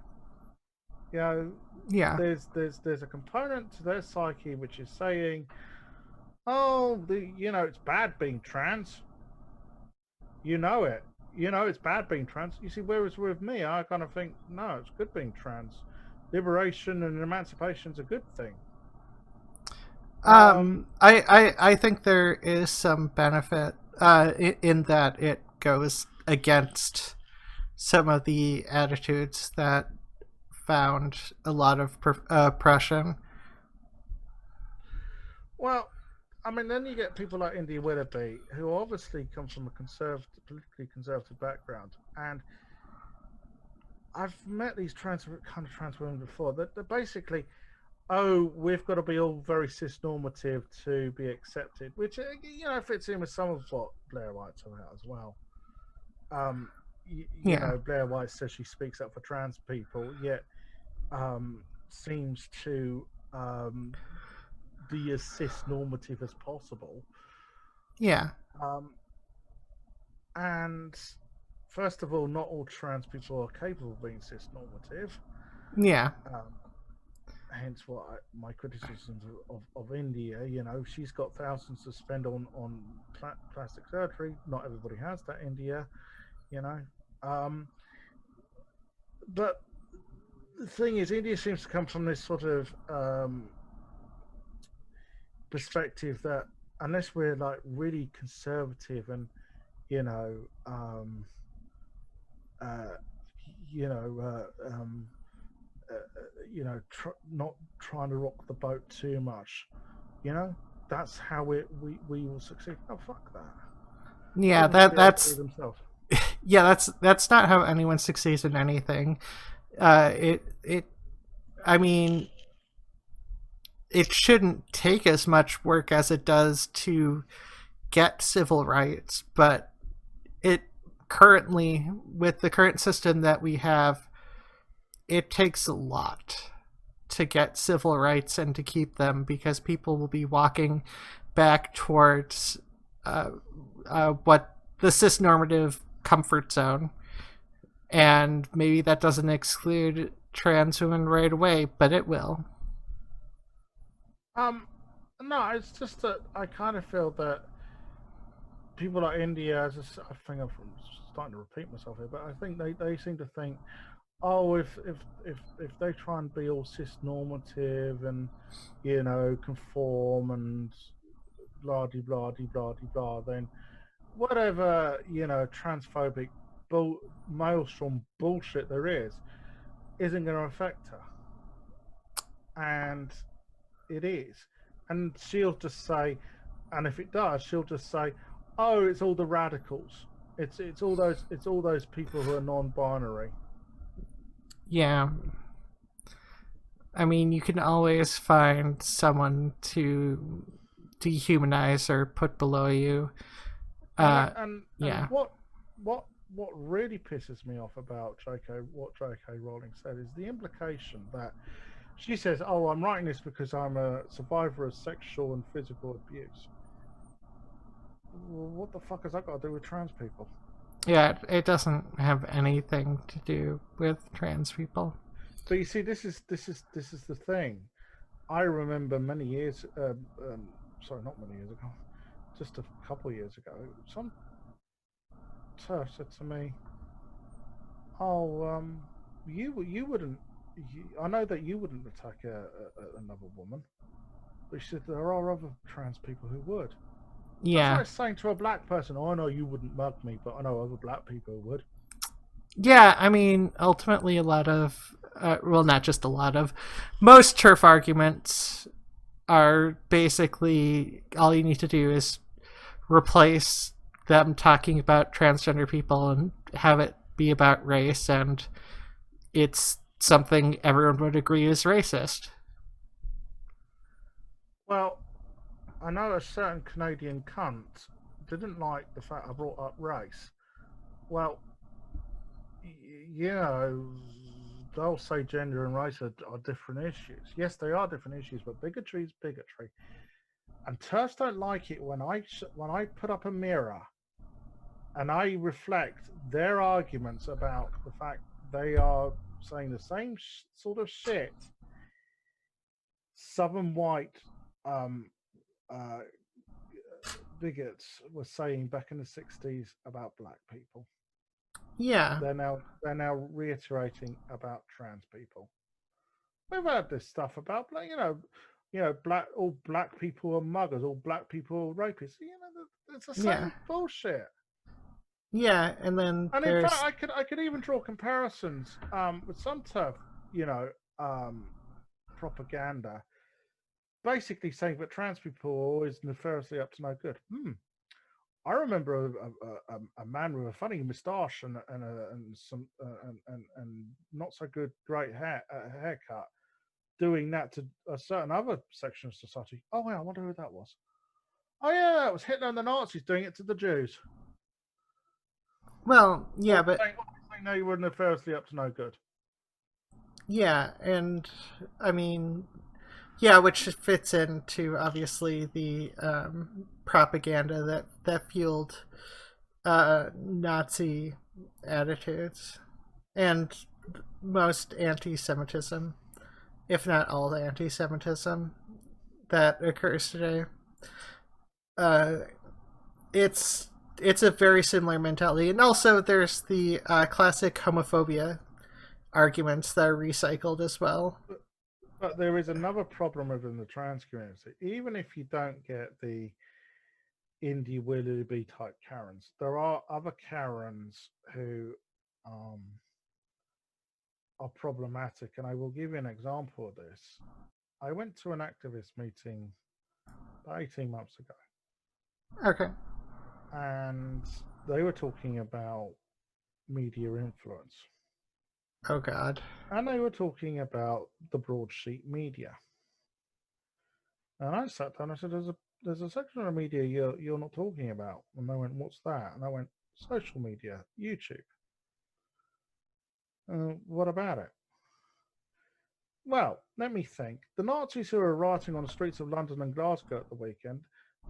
Yeah. There's a component to their psyche which is saying, "Oh, it's bad being trans. It's bad being trans." You see, whereas with me, I kind of think, no, it's good being trans. Liberation and emancipation's a good thing. I think there is some benefit in that it goes against some of the attitudes that found a lot of oppression. Well, I mean, then you get people like India Willoughby, who obviously come from a politically conservative background, and I've met these trans women before. They're basically, we've got to be all very cis-normative to be accepted, which fits in with some of what Blair White's about as well. Blair White says she speaks up for trans people, yet seems to be as cis-normative as possible. Yeah. And first of all, not all trans people are capable of being cis-normative. Yeah. Hence my criticisms of India. She's got thousands to spend on plastic surgery. Not everybody has that, India. But the thing is, India seems to come from this sort of perspective that unless we're like really conservative and not trying to rock the boat too much, that's how we will succeed. Oh, fuck that. Yeah, that's yeah, that's not how anyone succeeds in anything. I mean, it shouldn't take as much work as it does to get civil rights, but it currently, with the current system that we have, it takes a lot to get civil rights and to keep them, because people will be walking back towards what the cis-normative comfort zone, And maybe that doesn't exclude trans women right away, but it will. No, it's just that I kind of feel that people like India, I think I'm starting to repeat myself here, but I think they seem to think, oh, if they try and be all cis-normative and, you know, conform and blah de blah de blah de blah, then whatever, you know, transphobic maelstrom bullshit there isn't going to affect her. And it is. And she'll just say, and if it does, she'll just say, oh, it's all the radicals. It's all those people who are non-binary. Yeah. I mean, you can always find someone to dehumanize or put below you. And yeah. What really pisses me off about what J.K. Rowling said is the implication that she says, "Oh, I'm writing this because I'm a survivor of sexual and physical abuse." Well, what the fuck has that got to do with trans people? Yeah, it doesn't have anything to do with trans people. But you see, this is the thing. I remember many years, sorry, not many years ago, just a couple of years ago, some TERF said to me, "Oh, you wouldn't. I know that you wouldn't attack another woman." But she said there are other trans people who would. Yeah. That's like saying to a black person, "Oh, I know you wouldn't mug me, but I know other black people would." Yeah, I mean, ultimately, a lot of, well, not just a lot of, most TERF arguments are basically all you need to do is replace them talking about transgender people and have it be about race, and it's something everyone would agree is racist. Well, I know a certain Canadian cunt didn't like the fact I brought up race. Well, you know, they'll say gender and race are different issues. Yes, they are different issues, but bigotry is bigotry. And TERFs don't like it when I put up a mirror and I reflect their arguments about the fact they are saying the same sort of shit Southern white bigots were saying back in the 60s about black people. Yeah. They're now reiterating about trans people. We've heard this stuff about, all black people are muggers, all black people are rapists. You know, it's the same bullshit. Yeah, and then in fact, I could even draw comparisons with some TERF, propaganda, basically saying that trans people are always nefariously up to no good. I remember a man with a funny moustache and not so good great haircut doing that to a certain other section of society. Oh yeah, I wonder who that was. Oh yeah, it was Hitler and the Nazis doing it to the Jews. Well, yeah, but saying no, you were nefariously up to no good. Yeah, and I mean, yeah, which fits into obviously the propaganda that fueled Nazi attitudes and most anti-Semitism, if not all the anti-Semitism that occurs today. It's a very similar mentality, and also there's the classic homophobia arguments that are recycled as well. But there is another problem within the trans community. Even if you don't get the indie Willoughby type Karens, there are other Karens who are problematic, and I will give you an example of this. I went to an activist meeting about 18 months ago. Okay. And they were talking about media influence. Oh God. And they were talking about the broadsheet media. And I sat down and I said, there's a section of the media you're not talking about. And they went, what's that? And I went, social media, YouTube. What about it? Well, let me think. The Nazis who are rioting on the streets of London and Glasgow at the weekend,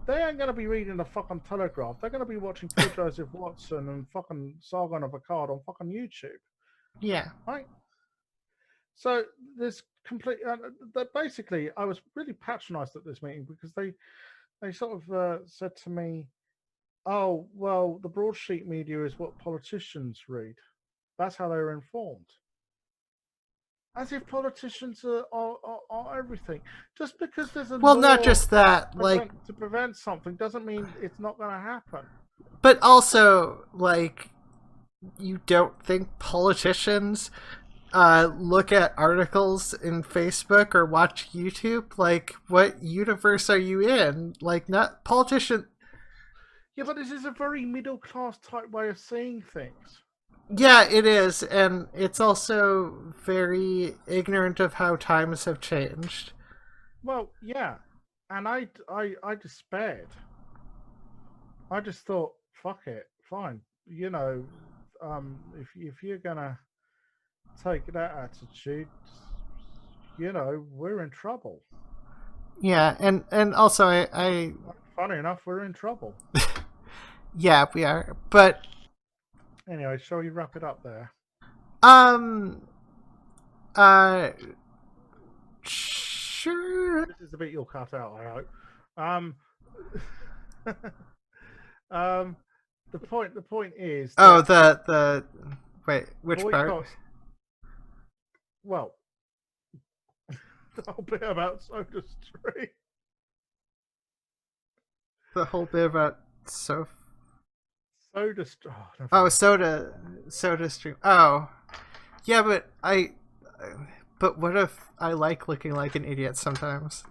they ain't going to be reading the fucking Telegraph. They're going to be watching Paul Joseph Watson and fucking Sargon of Akkad on fucking YouTube. Yeah. Right. So there's complete. That basically, I was really patronised at this meeting because they sort of said to me, "Oh, well, the broadsheet media is what politicians read. That's how they're informed." As if politicians are everything. Just because there's a Well, law not just that, to prevent something doesn't mean it's not going to happen. but also, like, you don't think politicians look at articles in Facebook or watch YouTube? Like, what universe are you in? Like, not politician. Yeah, but this is a very middle class type way of seeing things. Yeah, it is, and it's also very ignorant of how times have changed. Well, yeah, and I despaired. I just thought, fuck it, fine. You know, if you're gonna take that attitude, you know, we're in trouble. Yeah, and also I funny enough, we're in trouble. Yeah, we are. But anyway, shall we wrap it up there? Sure. This is the bit you'll cut out, I hope. The point is. Oh, the wait, which boycotts, part? Well, the whole bit about SodaStream. The whole bit about SodaStream. SodaStream. Oh, yeah, but what if I like looking like an idiot sometimes?